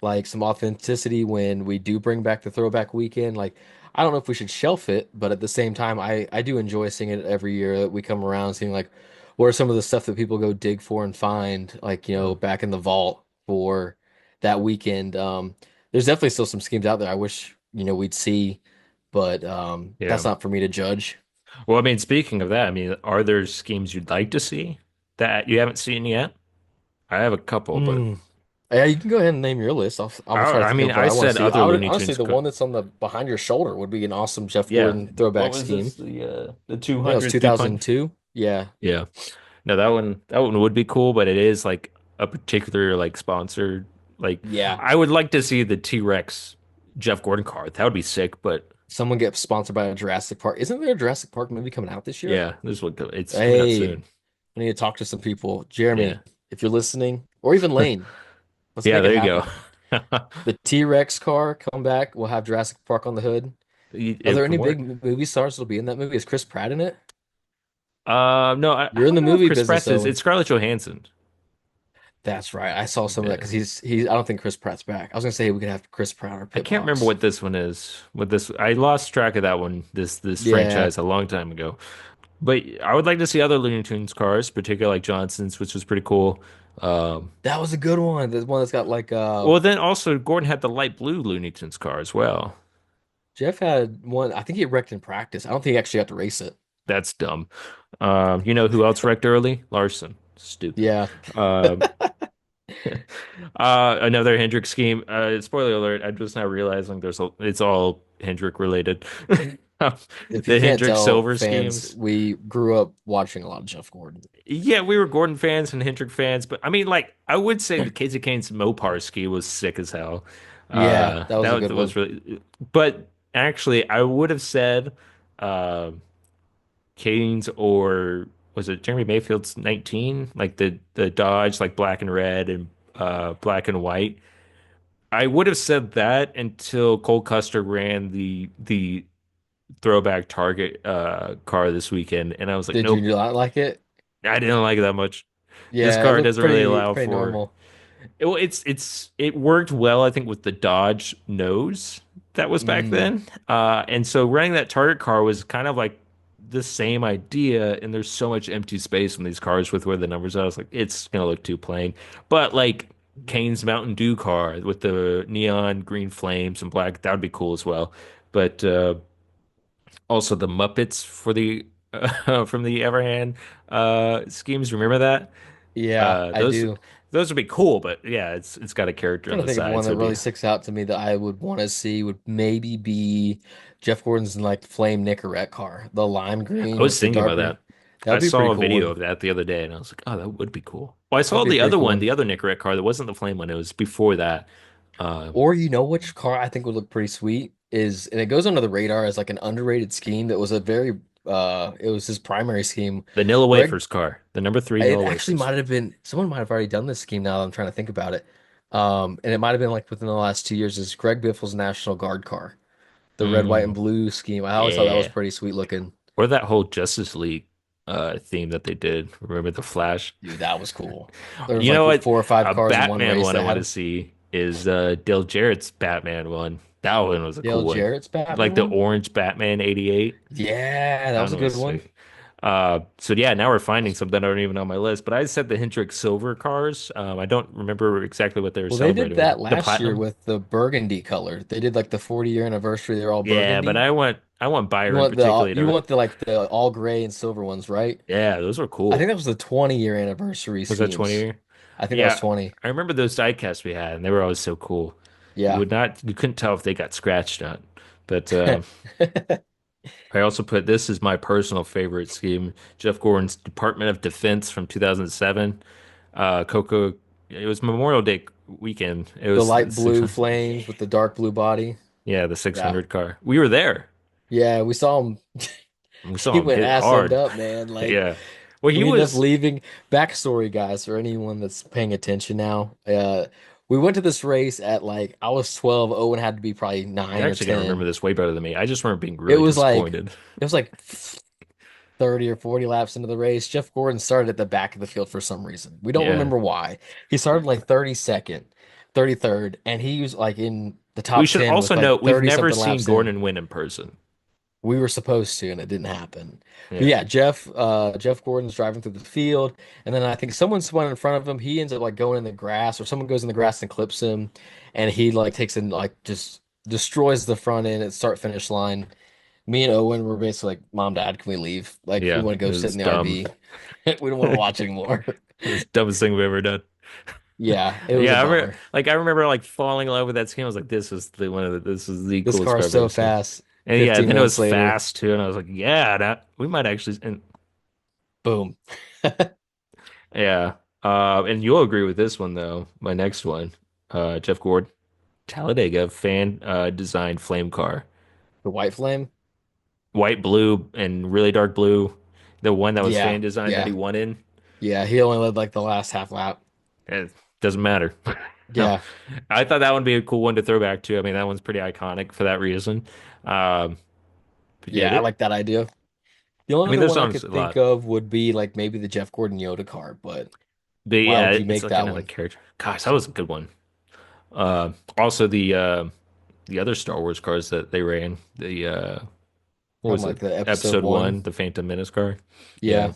like some authenticity when we do bring back the throwback weekend. Like, I don't know if we should shelf it, but at the same time, I do enjoy seeing it every year that we come around, seeing like what are some of the stuff that people go dig for and find, like, yeah, back in the vault for that weekend. There's definitely still some schemes out there I wish, we'd see, but yeah. that's not for me to judge. Well, I mean, speaking of that, I mean, are there schemes you'd like to see that you haven't seen yet? I have a couple, but Mm. Yeah, you can go ahead and name your list. I'll try to I think mean, of what I I want to said see. other I would Looney honestly Tunes. the one that's on the behind your shoulder would be an awesome Jeff Yeah. Gordon What throwback was scheme. this? The I think it was 200 300. 2002. Yeah. Yeah. No, that one would be cool, but it is like a particular like sponsored like Yeah. I would like to see the T-Rex Jeff Gordon card. That would be sick, but Someone gets sponsored by a Jurassic Park. Isn't there a Jurassic Park movie coming out this year? yeah, it's coming out Hey, soon. I need to talk to some people. Yeah. Jeremy, if you're listening, or even Lane, let's Yeah, make it there you go. happen. The T-Rex car come back. We'll have Jurassic Park on the hood. Are there It any can work. big movie stars that'll be in that movie? Is Chris Pratt in it? No, I You're in don't the know if movie Chris business, Pratt is. though. It's Scarlett Johansson. That's right. I saw some of that because Yeah. he's. I don't think Chris Pratt's back. I was gonna say we could have Chris Pratt or I Pit can't remember Box. what this one is. What this I lost track of that one, this Yeah, franchise a long time ago. But I would like to see other Looney Tunes cars, particularly like Johnson's, which was pretty cool. Um, that was a good one. The one that's got like well, then also Gordon had the light blue Looney Tunes car as well. Jeff had one. I think he wrecked in practice. I don't think he actually got to race it. That's dumb. You know who else wrecked early? Larson. Stupid. Yeah, Um, Another Hendrick scheme. Spoiler alert, I'm just now realizing it's all Hendrick related. If you The can't Hendrick tell, silver fans, schemes. we grew up watching a lot of Jeff Gordon. Yeah, we were Gordon fans and Hendrick fans, but I mean, like, I would say the Casey Kane's Mopar ski was sick as hell. Yeah, that was a That good was one. really, but actually, I would have said, uh, Kane's or was it Jeremy Mayfield's 19, like the Dodge, like black and red and black and white. I would have said that until Cole Custer ran the throwback Target car this weekend, and I was like, Did you nope, not like it? I didn't like it that much. This Yeah, it car looked doesn't really allow pretty for normal. it, well, it worked well, I think, with the Dodge nose that was back Mm. then. And so running that Target car was kind of like the same idea, and there's so much empty space on these cars with where the numbers are. I was like, it's gonna look too plain. But like Kane's Mountain Dew car with the neon green flames and black, that would be cool as well. But also the Muppets for the from the Everhand schemes. Remember that? Yeah, Uh, I those do. those would be cool, but yeah, it's got a character on Trying to the think of side, one so that it'd be really sticks out to me that I would want to see would maybe be Jeff Gordon's like flame Nicorette car, the lime I green was with the thinking dark about green. that. That I would be a pretty saw a cool video one. of that the other day and I was like, oh, that would be cool. Well, I That'd saw be a pretty cool one. the other Nicorette car that wasn't the flame one, it was before that. Uh Or you know which car I think would look pretty sweet is, and it goes under the radar as like an underrated scheme that was a very it was his primary scheme. Vanilla Greg, Wafers car, the number three it Vanilla actually Wafers. might have been someone might have already done this scheme now that I'm trying to think about it. And it might have been like within the last 2 years is Greg Biffle's National Guard car. The red, white, and Mm, blue scheme. I always thought that was yeah. pretty sweet looking. Or that whole Justice League theme that they did. Remember the Flash? Dude, that was cool. There was You like know what? four or five A cars in one Batman race one I that want to had see is Dale Jarrett's Batman one. That one was a Dale cool one. Jarrett's Like Batman the one. orange Batman 88. Yeah, that That was a one was good one. sick. So yeah, now we're finding something I don't even know on my list. But I said the Hendrix silver cars. I don't remember exactly what they were Well, they did celebrating with that it. The last year platinum. with the burgundy color. They did like the 40-year anniversary. They're all Yeah, but burgundy. I want Byron particularly You to. want the like the all gray and silver ones, right? Yeah, those were I think cool. that was the 20-year anniversary Was that 20 schemes. year? I think that was Yeah, 20. I remember those diecasts we had, and they were always so cool. Yeah. You couldn't tell if they got scratched on. But I also put this is my personal favorite scheme, Jeff Gordon's Department of Defense from 2007. Coco, it was Memorial Day weekend. It The was light six, blue flames with the dark blue body. yeah, the Yeah. 600 car. We were there. Yeah, we saw him. We saw He him went hit ass end hard. up, man. Like Yeah. Well, he we ended up was leaving. Backstory, guys, for anyone that's paying attention now. We went to this race at like I was 12. Owen had to be probably You're 9 or actually gonna remember 10. this way better than me. I just remember being It really was disappointed. it was like 30 or 40 laps into the race. Jeff Gordon started at the back of the field for some reason. We don't Yeah. remember why. He started like 32nd, 33rd, and he was like in the We top should 10 also with like note we've 30 never something seen laps in. Gordon win in person. We were supposed to, and it didn't happen. But Yeah. yeah, Jeff Gordon's driving through the field, and then I think someone spun in front of him. He ends up like going in the grass, or someone goes in the grass and clips him, and he like takes in like just destroys the front end at start finish line. Me and Owen were basically like, "Mom, Dad, can we leave? Like, we Yeah. want to It go sit was in the dumb. RV. We don't want to watch anymore." It's the dumbest thing we've ever done. Yeah, it was a Yeah, bummer. I remember like falling in love with that scheme. I was like, this is the this is the This coolest car car is I've so ever seen. fast. And yeah, 15 then it was minutes later, fast too, and I was like, yeah, that we might actually. And boom. yeah, and you'll agree with this one though. My next one, Jeff Gord, Talladega fan designed flame car, The white flame. white, blue, and really dark blue. The one that was Yeah, fan designed that he yeah, won in. yeah. He only led like the last half lap. It doesn't matter. No, Yeah, I thought that would be a cool one to throw back to. I mean, that one's pretty iconic for that reason. Um, but yeah, yeah. I like that idea. The only I mean, other there's one I songs a could think lot. of would be like maybe the Jeff Gordon Yoda car, but But why yeah, would you it's make like that another one? character. Gosh, that was a good one. Also the other Star Wars cars that they ran, the what Talking was like it? the episode Episode one. one, the Phantom Menace car. Yeah. Yeah.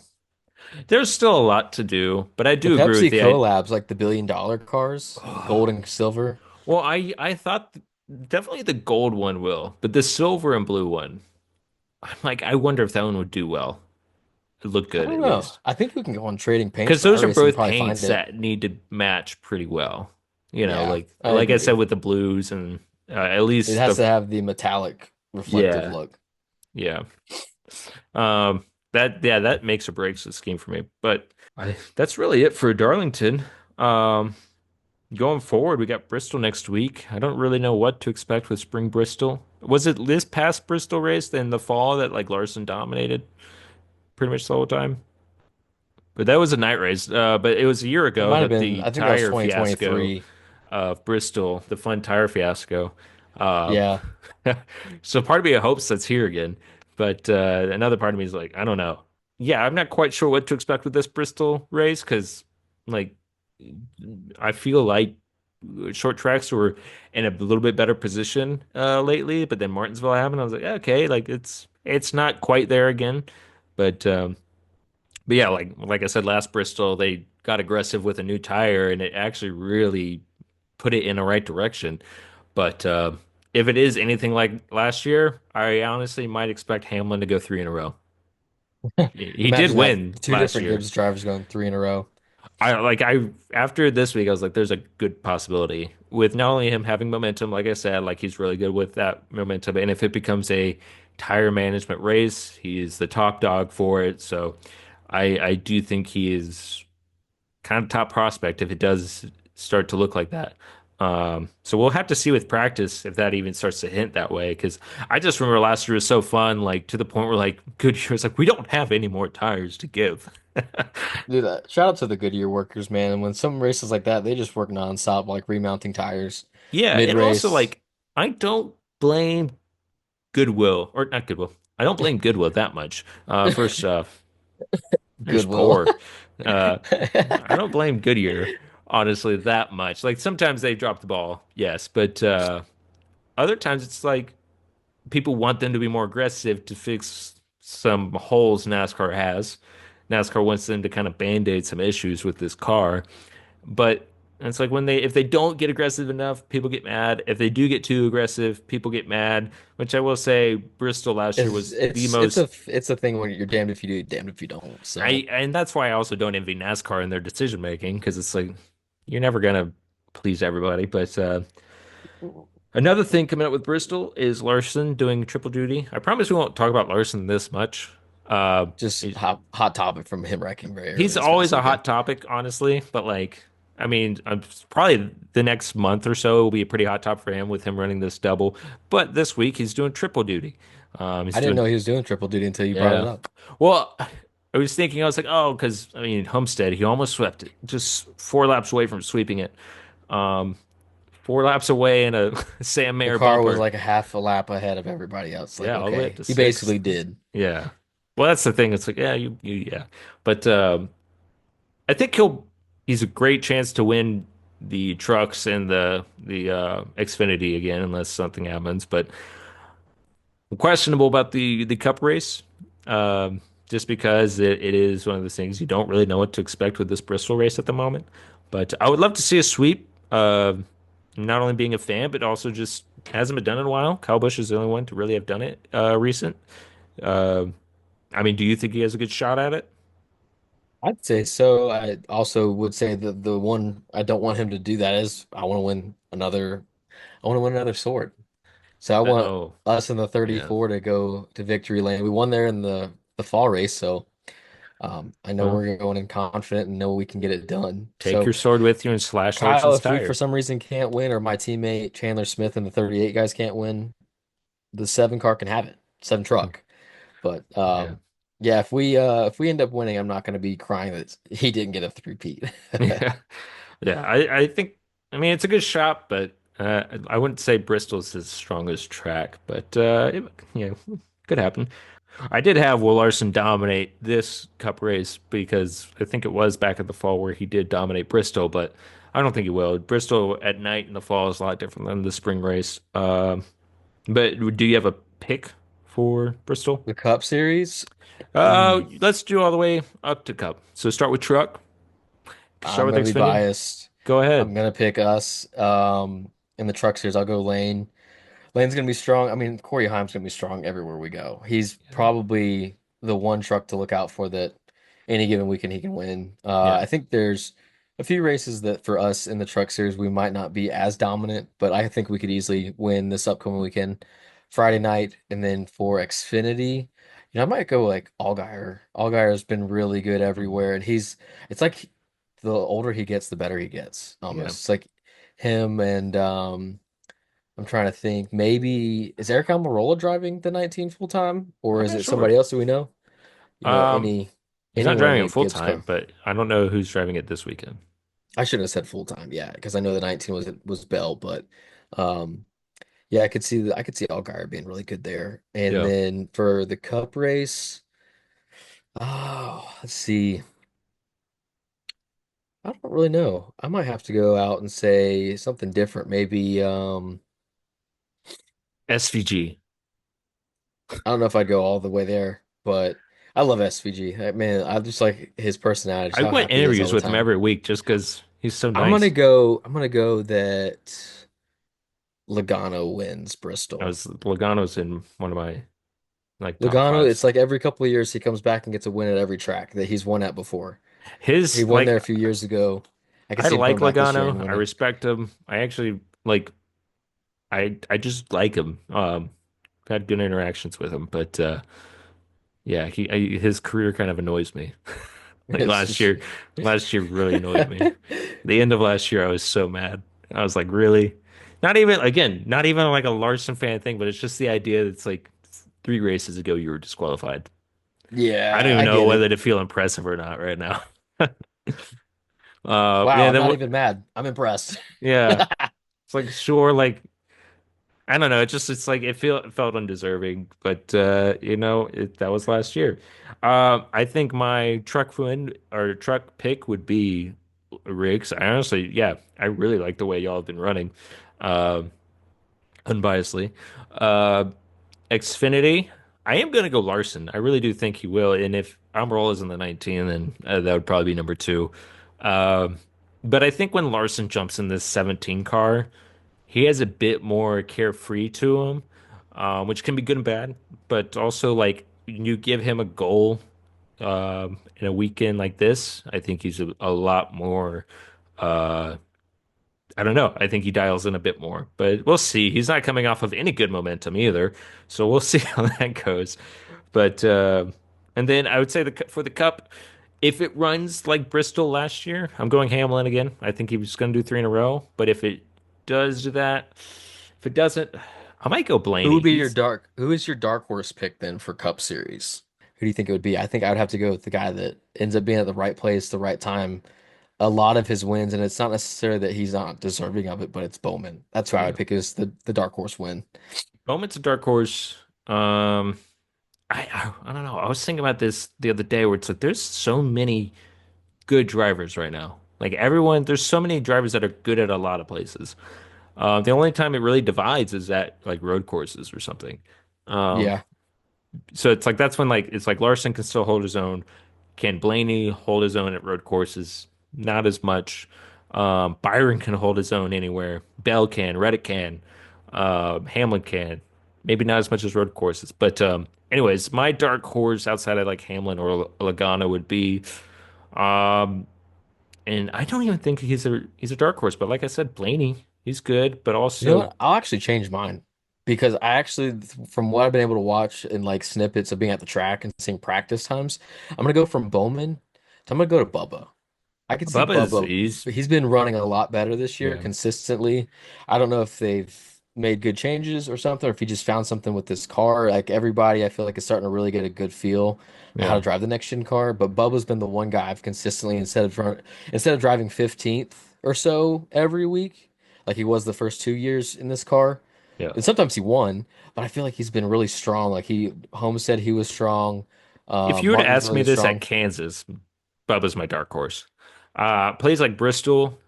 There's still a lot to do, but I The do agree with Pepsi the I collabs, like the $1 billion cars, gold and silver. well, I thought definitely the gold one will, but the silver and blue one, I'm like, I wonder if that one would do well. look I good don't at know. least. I think we can go on trading paints Because for those are iRacing and both probably paints find it. that need to match pretty well. You know, Yeah, I like I said agree. with the blues and at It least has to have the metallic reflective yeah, look. yeah. Um, that makes or breaks the scheme for me. But that's really it for Darlington. Um, Going forward, we got Bristol next week. I don't really know what to expect with Spring Bristol. Was it this past Bristol race in the fall that like Larson dominated pretty much the whole time? But that was a night race. But it was a year It ago might have that been, the I think that was tire fiasco 2023. of Bristol, the fun tire fiasco. Uh, Yeah. so part of me hopes that's here again, but another part of me is like, I don't know. Yeah, I'm not quite sure what to expect with this Bristol race because, like, I feel like short tracks were in a little bit better position lately, but then Martinsville happened. I was like, okay, like it's not quite there again, but. But yeah, like I said, last Bristol, they got aggressive with a new tire, and it actually really put it in the right direction. But if it is anything like last year, I honestly might expect Hamlin to go three in a row. He did Imagine that win two last different year. Gibbs drivers going three in a row. I after this week, I was like, there's a good possibility with not only him having momentum, like I said, like he's really good with that momentum, and if it becomes a tire management race, he's the top dog for it. So I do think he is kind of top prospect if it does start to look like that. So we'll have to see with practice if that even starts to hint that way. Because I just remember last year was so fun, like to the point where like Goodyear was like, we don't have any more tires to give. Dude, shout out to the Goodyear workers, man. And when some races like that, they just work nonstop, like remounting tires Yeah, mid and also race. like I don't blame Goodwill or not Goodwill. I don't blame Goodwill that much. First off, there's Goodwill. poor. Uh, I don't blame Goodyear honestly that much. Like sometimes they drop the ball, yes, but other times it's like people want them to be more aggressive to fix some holes NASCAR has. NASCAR wants them to kind of band-aid some issues with this car. But it's like when they if they don't get aggressive enough, people get mad. If they do get too aggressive, people get mad, which I will say Bristol last year It's was the it's it's most a it's a thing when you're damned if you do, damned if you don't. So I and that's why I also don't envy NASCAR in their decision making because it's like you're never gonna please everybody. But another thing coming up with Bristol is Larson doing triple duty. I promise we won't talk about Larson this much. Uh, just he's, hot topic from him wrecking very early he's this always past a weekend. hot topic, honestly. But like, I mean, probably the next month or so will be a pretty hot topic for him with him running this double. But this week he's doing triple duty. I He's didn't doing know he was doing triple duty until you brought it yeah. up. Well, I was thinking, I was like, oh, because I mean, Homestead, he almost swept it, just 4 laps away from sweeping it. Um, 4 laps away in a Sam The Mayer car was bumper. like a half a lap ahead of everybody else. Like, Yeah, all the way up okay, to he sixth. basically did. Yeah. Well, that's the thing. It's like, yeah, yeah. But I think he's a great chance to win the trucks and the Xfinity again, unless something happens. But questionable about the Cup race, just because it is one of those things you don't really know what to expect with this Bristol race at the moment. But I would love to see a sweep. Not only being a fan, but also just hasn't been done in a while. Kyle Busch is the only one to really have done it recent. Uh, I mean, do you think he has a good shot at it? I'd say so. I also would say that the one I don't want him to do that is I want to win another sword. So I want Oh, us in the yeah. 34 to go to victory lane. We won there in the fall race, so I know Well, we're going in confident and know we can get it done. take your So sword with you and slash Kyle, Larson's if we for tire. some reason can't win, or my teammate Chandler Smith and the 38 guys can't win, the seven car can have it, seven truck. But Yeah. yeah, if we end up winning, I'm not going to be crying that he didn't get a three-peat. Yeah. Yeah. I think, I mean, it's a good shot, but I wouldn't say Bristol's his strongest track, but you know, could happen. I did have Will Larson dominate this cup race because I think it was back in the fall where he did dominate Bristol, but I don't think he will. Bristol at night in the fall is a lot different than the spring race. But do you have a pick for Bristol? The Cup Series, mm, Let's do all the way up to cup. So start with truck, start I'm with going to be Xfinity. biased. Go ahead. I'm going to pick us. In the Truck Series, I'll go Lane. Lane's going to be strong. I mean, Corey Haim's going to be strong everywhere we go. He's Yeah. probably the one truck to look out for that any given weekend he can win. Yeah. I think there's a few races that for us in the truck series we might not be as dominant, but I think we could easily win this upcoming weekend, Friday night, and then for Xfinity, I might go like Allgaier. Allgaier's been really good Mhm. everywhere, and it's like the older he gets, the better he gets. Yeah. Almost it's like him and I'm trying to think. Maybe is Eric Almirola driving the 19 full time, or I'm is not it sure. somebody else? Do we know? Um, he's not Anyone in driving the it full Gibbs car. time, but I don't know who's driving it this weekend. I should have said full time, yeah, because I know the 19 was Bell, but um, yeah, I could see Allgaier being really good there. And Yeah. then for the Cup race, oh, let's see. I don't really know. I might have to go out and say something different. Maybe SVG. I don't know if I'd go all the way there, but I love SVG. Man, I just like his personality, just I how want happy he is all interviews the with him time. every week just because he's so nice. I'm gonna go that Logano wins I Bristol. was Logano's in one of my like top Logano, fives. it's like every couple of years he comes back and gets a win at every track that he's won at before. He His won like there a few years ago. I could I see him like coming back this year and Logano. I winning. respect him. I actually like I just like him. I've had good interactions with him, but yeah, his career kind of annoys me. Like It's just last year really annoyed me. The end of last year, I was so mad. I was like, really? Not even, again, not even like a Larson fan thing, but it's just the idea that it's like 3 races ago you were disqualified. I don't yeah, even I know get it. whether to feel impressive or not right now. Wow, Yeah, I'm then not what? even mad. I'm impressed. Yeah, it's like sure, like I don't know. It's like it felt undeserving, but that was last year. I think my truck win or truck pick would be Riggs. I honestly, yeah, I really like the way y'all have been running, uh, unbiasedly. Uh, Xfinity, I am gonna go Larson. I really do think he will. And if Almirola is in the 19, then that would probably be number two. Um, but I think when Larson jumps in this 17 car. He has a bit more carefree to him, which can be good and bad. But also, like, you give him a goal in a weekend like this, I think he's a lot more. Uh, I don't know. I think he dials in a bit more, but we'll see. He's not coming off of any good momentum either, so we'll see how that goes. But and then I would say for the cup, if it runs like Bristol last year, I'm going Hamlin again. I think he was going to do 3 in a row, but if it does do that, if it doesn't, I might go Blaney. Who is your dark horse pick then for Cup Series? Who do you think it would be? I think I would have to go with the guy that ends up being at the right place, the right time. A lot of his wins, and it's not necessarily that he's not deserving of it, but it's Bowman. That's who I would Yeah, pick as the dark horse win. Bowman's a dark horse. I don't know. I was thinking about this the other day, where it's like there's so many good drivers right now. Like everyone, there's so many drivers that are good at a lot of places. The only time it really divides is at like road courses or something. Um, Yeah. so it's like that's when like it's like Larson can still hold his own. Can Blaney hold his own at road courses? Not as much. Byron can hold his own anywhere. Bell can. Reddick can. Hamlin can. Maybe not as much as road courses. But anyways, my dark horse outside of like Hamlin or Logano would be. Um, and I don't even think he's a dark horse. But like I said, Blaney, he's good. But You know also, what? I'll actually change mine because I actually, from what I've been able to watch in like snippets of being at the track and seeing practice times, I'm gonna go from Bowman to I'm gonna go to Bubba. I could see Bubba is Bubba. he's He's been running a lot better this year yeah consistently. I don't know if they've made good changes or something, or if he just found something with this car. Like everybody, I feel like is starting to really get a good feel of how yeah to drive the next gen car. But Bubba's been the one guy I've consistently instead of driving 15th or so every week, like he was the first 2 years in this car. yeah. And sometimes he won, but I feel like he's been really strong. Like Holmes said he was strong. If you were to ask me Martinsville was this at strong. Kansas, Bubba's my dark horse. Plays like Bristol.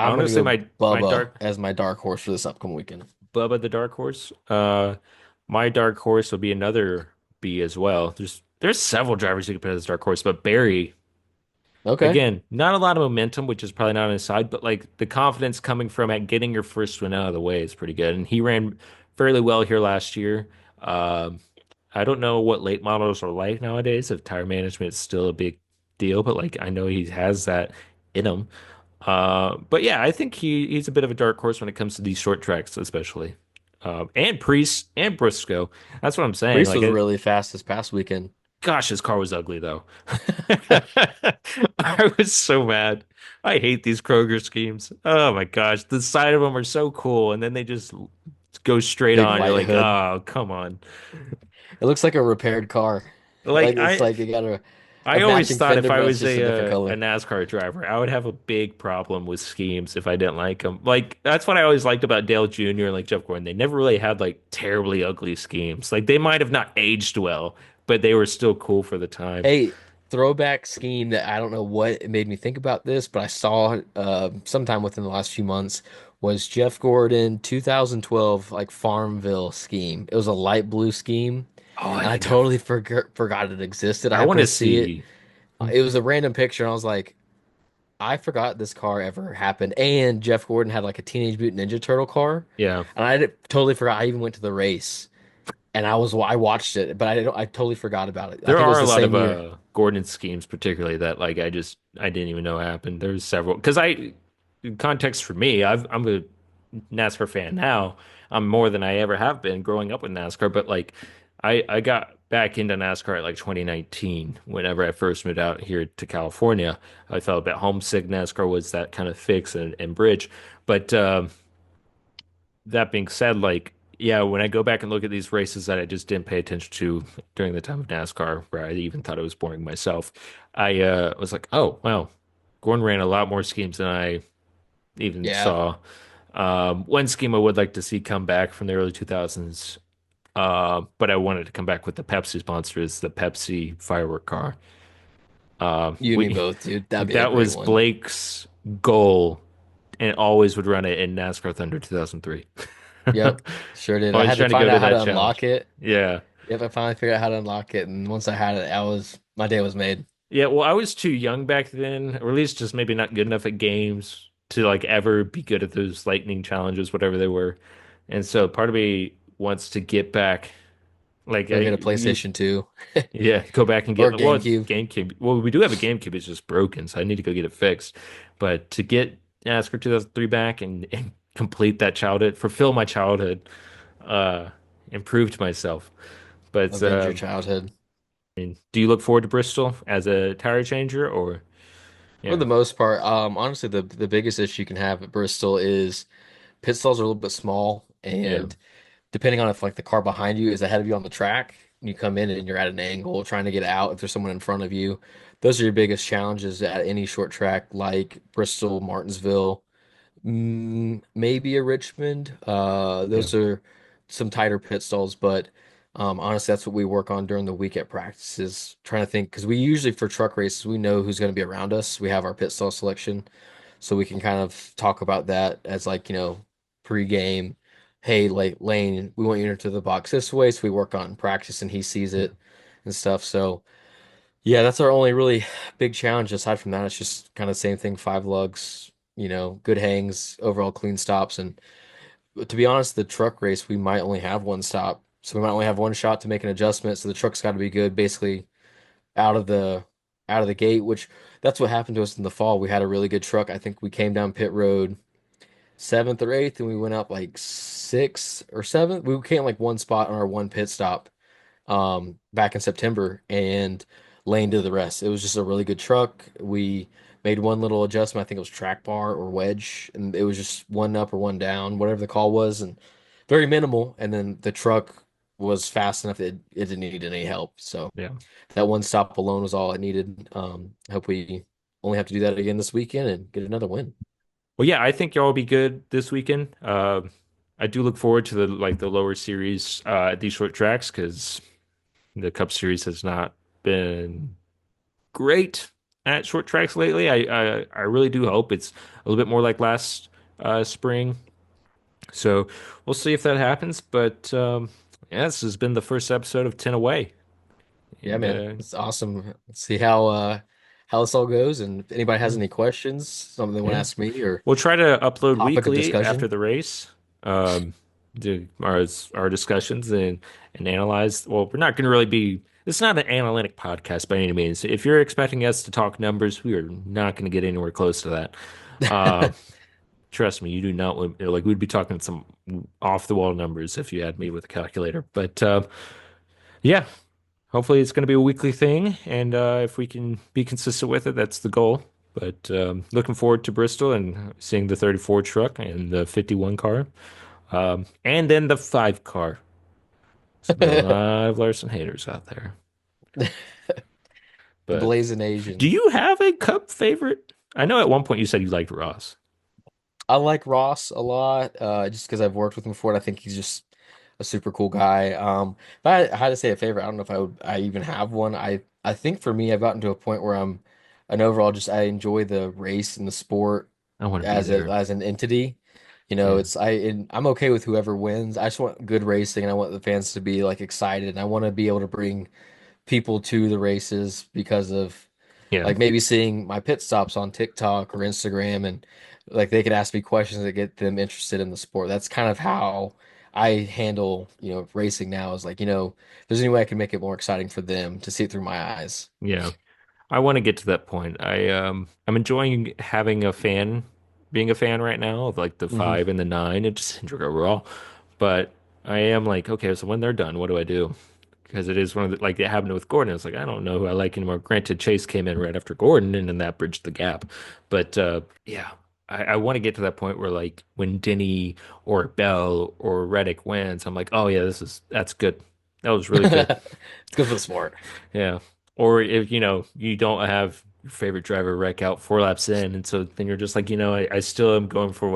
I I'm want to gonna say go my Bubba dark as my dark horse for this upcoming weekend. Bubba the dark horse. My dark horse will be another B as well. There's several drivers you could put as dark horse, but Barry Okay. again, not a lot of momentum, which is probably not on his side, but like the confidence coming from at getting your first win out of the way is pretty good, and he ran fairly well here last year. Um, I don't know what late models are like nowadays, if tire management is still a big deal, but like I know he has that in him. But yeah, I think he's a bit of a dark horse when it comes to these short tracks, especially. And Priest and Briscoe. That's what I'm saying. Reese Like, was really fast this past weekend. gosh, his car was ugly though. I was so mad. I hate these Kroger schemes. Oh my gosh, the side of them are so cool, and then they just go straight Big on. You're white like, hood. oh, come on. It looks like a repaired car. Like Like it's like it got a I always matching thought if fender, I but it's was just a different a color. NASCAR driver, I would have a big problem with schemes if I didn't like them. Like that's what I always liked about Dale Jr. and like Jeff Gordon. They never really had like terribly ugly schemes. Like they might have not aged well, but they were still cool for the time. Hey, throwback scheme that I don't know what it made me think about this, but I saw sometime within the last few months was Jeff Gordon 2012 like Farmville scheme. It was a light blue scheme, Oh, I and I think I've totally forgot it existed. I I want happened to to see it. see. It was a random picture, and I was like, I forgot this car ever happened. And Jeff Gordon had like a Teenage Mutant Ninja Turtle car, Yeah. and totally forgot. I even went to the race, and I watched it, but I totally forgot about it. I There think it was are a the lot of same year. Gordon schemes, particularly that like I didn't even know happened. There's several because I context for me, I'm a NASCAR fan now. I'm more than I ever have been growing up with NASCAR, but like I got back into NASCAR at like 2019 whenever I first moved out here to California. I felt a bit homesick. NASCAR was that kind of fix and bridge. But that being said, like, yeah, when I go back and look at these races that I just didn't pay attention to during the time of NASCAR, where I even thought it was boring myself, I was like, oh, wow, Gordon ran a lot more schemes than I even Yeah, saw. One scheme I would like to see come back from the early 2000s, but I wanted to come back with the Pepsi sponsor is the Pepsi firework car. you and me We both, dude. That'd be a that great was one. Blake's goal, and always would run it in NASCAR Thunder 2003. Yep, sure did. I Always had to trying to find go to out how that to unlock challenge. it. Yeah. Yep, I finally figured out how to unlock it, and once I had it, I was my day was made. Yeah, well, I was too young back then, or at least just maybe not good enough at games to like ever be good at those lightning challenges, whatever they were. And so part of me wants to get back, like, Go get a PlayStation 2 yeah, go back and or get, well, GameCube. GameCube. Well, we do have a GameCube, it's just broken, so I need to go get it fixed. But to get NASCAR 2003 back and complete that childhood, fulfill my childhood, uh, improved myself. But Avenge your childhood. I mean, do you look forward to Bristol as a tire changer or For yeah, the most part, honestly, the biggest issue you can have at Bristol is pit stalls are a little bit small, yeah, and depending on if like the car behind you is ahead of you on the track, you come in and you're at an angle trying to get out if there's someone in front of you. Those are your biggest challenges at any short track like Bristol, Martinsville. Maybe a Richmond. yeah. Those are some tighter pit stalls, but honestly, that's what we work on during the week at practices. Trying to think because we usually for truck races we know who's going to be around us. We have our pit stall selection, so we can kind of talk about that as like pre-game. Hey, like Lane, we want you into the box this way, so we work on practice and he sees it and stuff. So. Yeah, that's our only really big challenge. Aside from that, it's just kind of the same thing, five lugs, good hangs, overall clean stops. And to be honest, the truck race, we might only have one stop. So we might only have one shot to make an adjustment. So the truck's got to be good basically out of the out of the gate, which that's what happened to us in the fall. We had a really good truck. I think we came down pit road seventh or eighth, and we went up like sixth or seventh. We came like one spot on our one pit stop back in September and Lane did the rest. It was just a really good truck. We made one little adjustment. I think it was track bar or wedge, and it was just one up or one down, whatever the call was, and very minimal. And then the truck was fast enough that it didn't need any help. So Yeah. that one stop alone was all it needed. I hope we only have to do that again this weekend and get another win. Well, yeah, I think y'all will be good this weekend. I do look forward to the lower series at these short tracks because the Cup Series has not been great at short tracks lately. I really do hope it's a little bit more like last spring. So we'll see if that happens. But yeah, this has been the first episode of 10 Away. Yeah, And man, it's awesome. Let's see how this all goes, and if anybody has any questions, something they want to yeah, ask me or we'll try to upload topic of weekly after discussion. the race. Um, do our discussions and analyze. Well, we're not going to really be. It's not an analytic podcast by any means. If you're expecting us to talk numbers, we are not going to get anywhere close to that. Uh, Trust me, you do not want, like we'd be talking some off the wall numbers if you had me with a calculator. But yeah, hopefully it's going to be a weekly thing, and if we can be consistent with it, that's the goal. But looking forward to Bristol and seeing the 34 truck and the 51 car, and then the 5 car. There's gonna be a lot of Larson haters out there. The But Blazing do Asian. you have a Cup favorite? I know at one point you said you liked Ross. I like Ross a lot, just because I've worked with him before, and I think he's just a super cool guy. But I had to say a favorite. I don't know if I even have one. I think for me, I've gotten to a point where I'm an overall just I enjoy the race and the sport I want to be there. as an entity. Yeah, I'm okay with whoever wins. I just want good racing, and I want the fans to be like excited, and I want to be able to bring people to the races because of yeah, like maybe seeing my pit stops on TikTok or Instagram, and like they could ask me questions that get them interested in the sport. That's kind of how I handle, racing now is like, if there's any way I can make it more exciting for them to see it through my eyes. yeah. I want to get to that point. I'm enjoying having a fan, being a fan right now of like the Hmm. 5 and the 9 and just enjoy overall. But I am like, okay, so when they're done, what do I do? Because it is one of the like it happened with Gordon. It's like I don't know who I like anymore. Granted, Chase came in right after Gordon, and then that bridged the gap. But yeah, I want to get to that point where like when Denny or Bell or Reddick wins, I'm like, oh yeah, that's good. That was really good. It's good for the sport. Yeah. Or if you don't have your favorite driver wreck out 4 laps in, and so then you're just like, I still am going for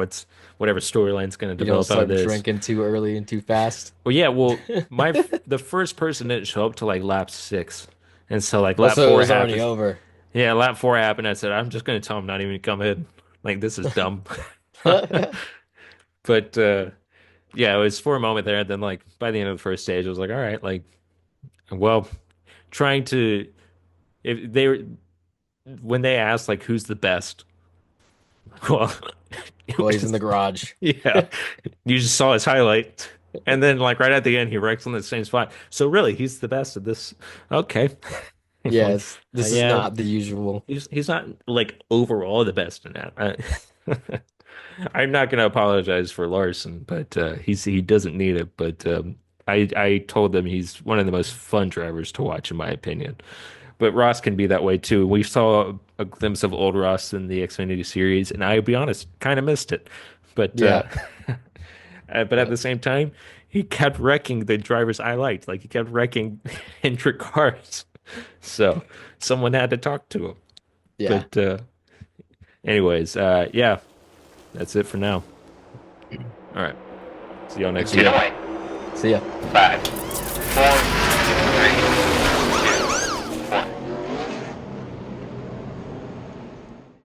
whatever storyline's going to You don't develop out of start this. drinking too early and too fast. Well, yeah, well, the first person didn't show up to like lap 6, and so like Oh, lap so it four was already happened. over. Yeah, lap 4 happened. I said I'm just going to tell him not even to come in. Like this is dumb. But yeah, it was for a moment there. And then like by the end of the first stage, I was like, all right, like well, trying to if they were when they asked like who's the best. Well, it Well, he's in was, the garage. yeah. You just saw his highlight. And then, like, right at the end, he wrecks on the same spot. So, really, he's the best at this. Okay. Like, Yes, this is yeah, not the usual. he's not, like, overall the best in that. I'm not going to apologize for Larson, but he doesn't need it. But I told them he's one of the most fun drivers to watch, in my opinion. But Ross can be that way too. We saw a glimpse of old Ross in the Xfinity series, and I'll be honest, kind of missed it. But Yeah, but at but the same time, he kept wrecking the drivers I liked. Like he kept wrecking Hendrick cars. So someone had to talk to him. yeah. But anyways, yeah, that's it for now. All right. See y'all next See ya. week. See ya. 5.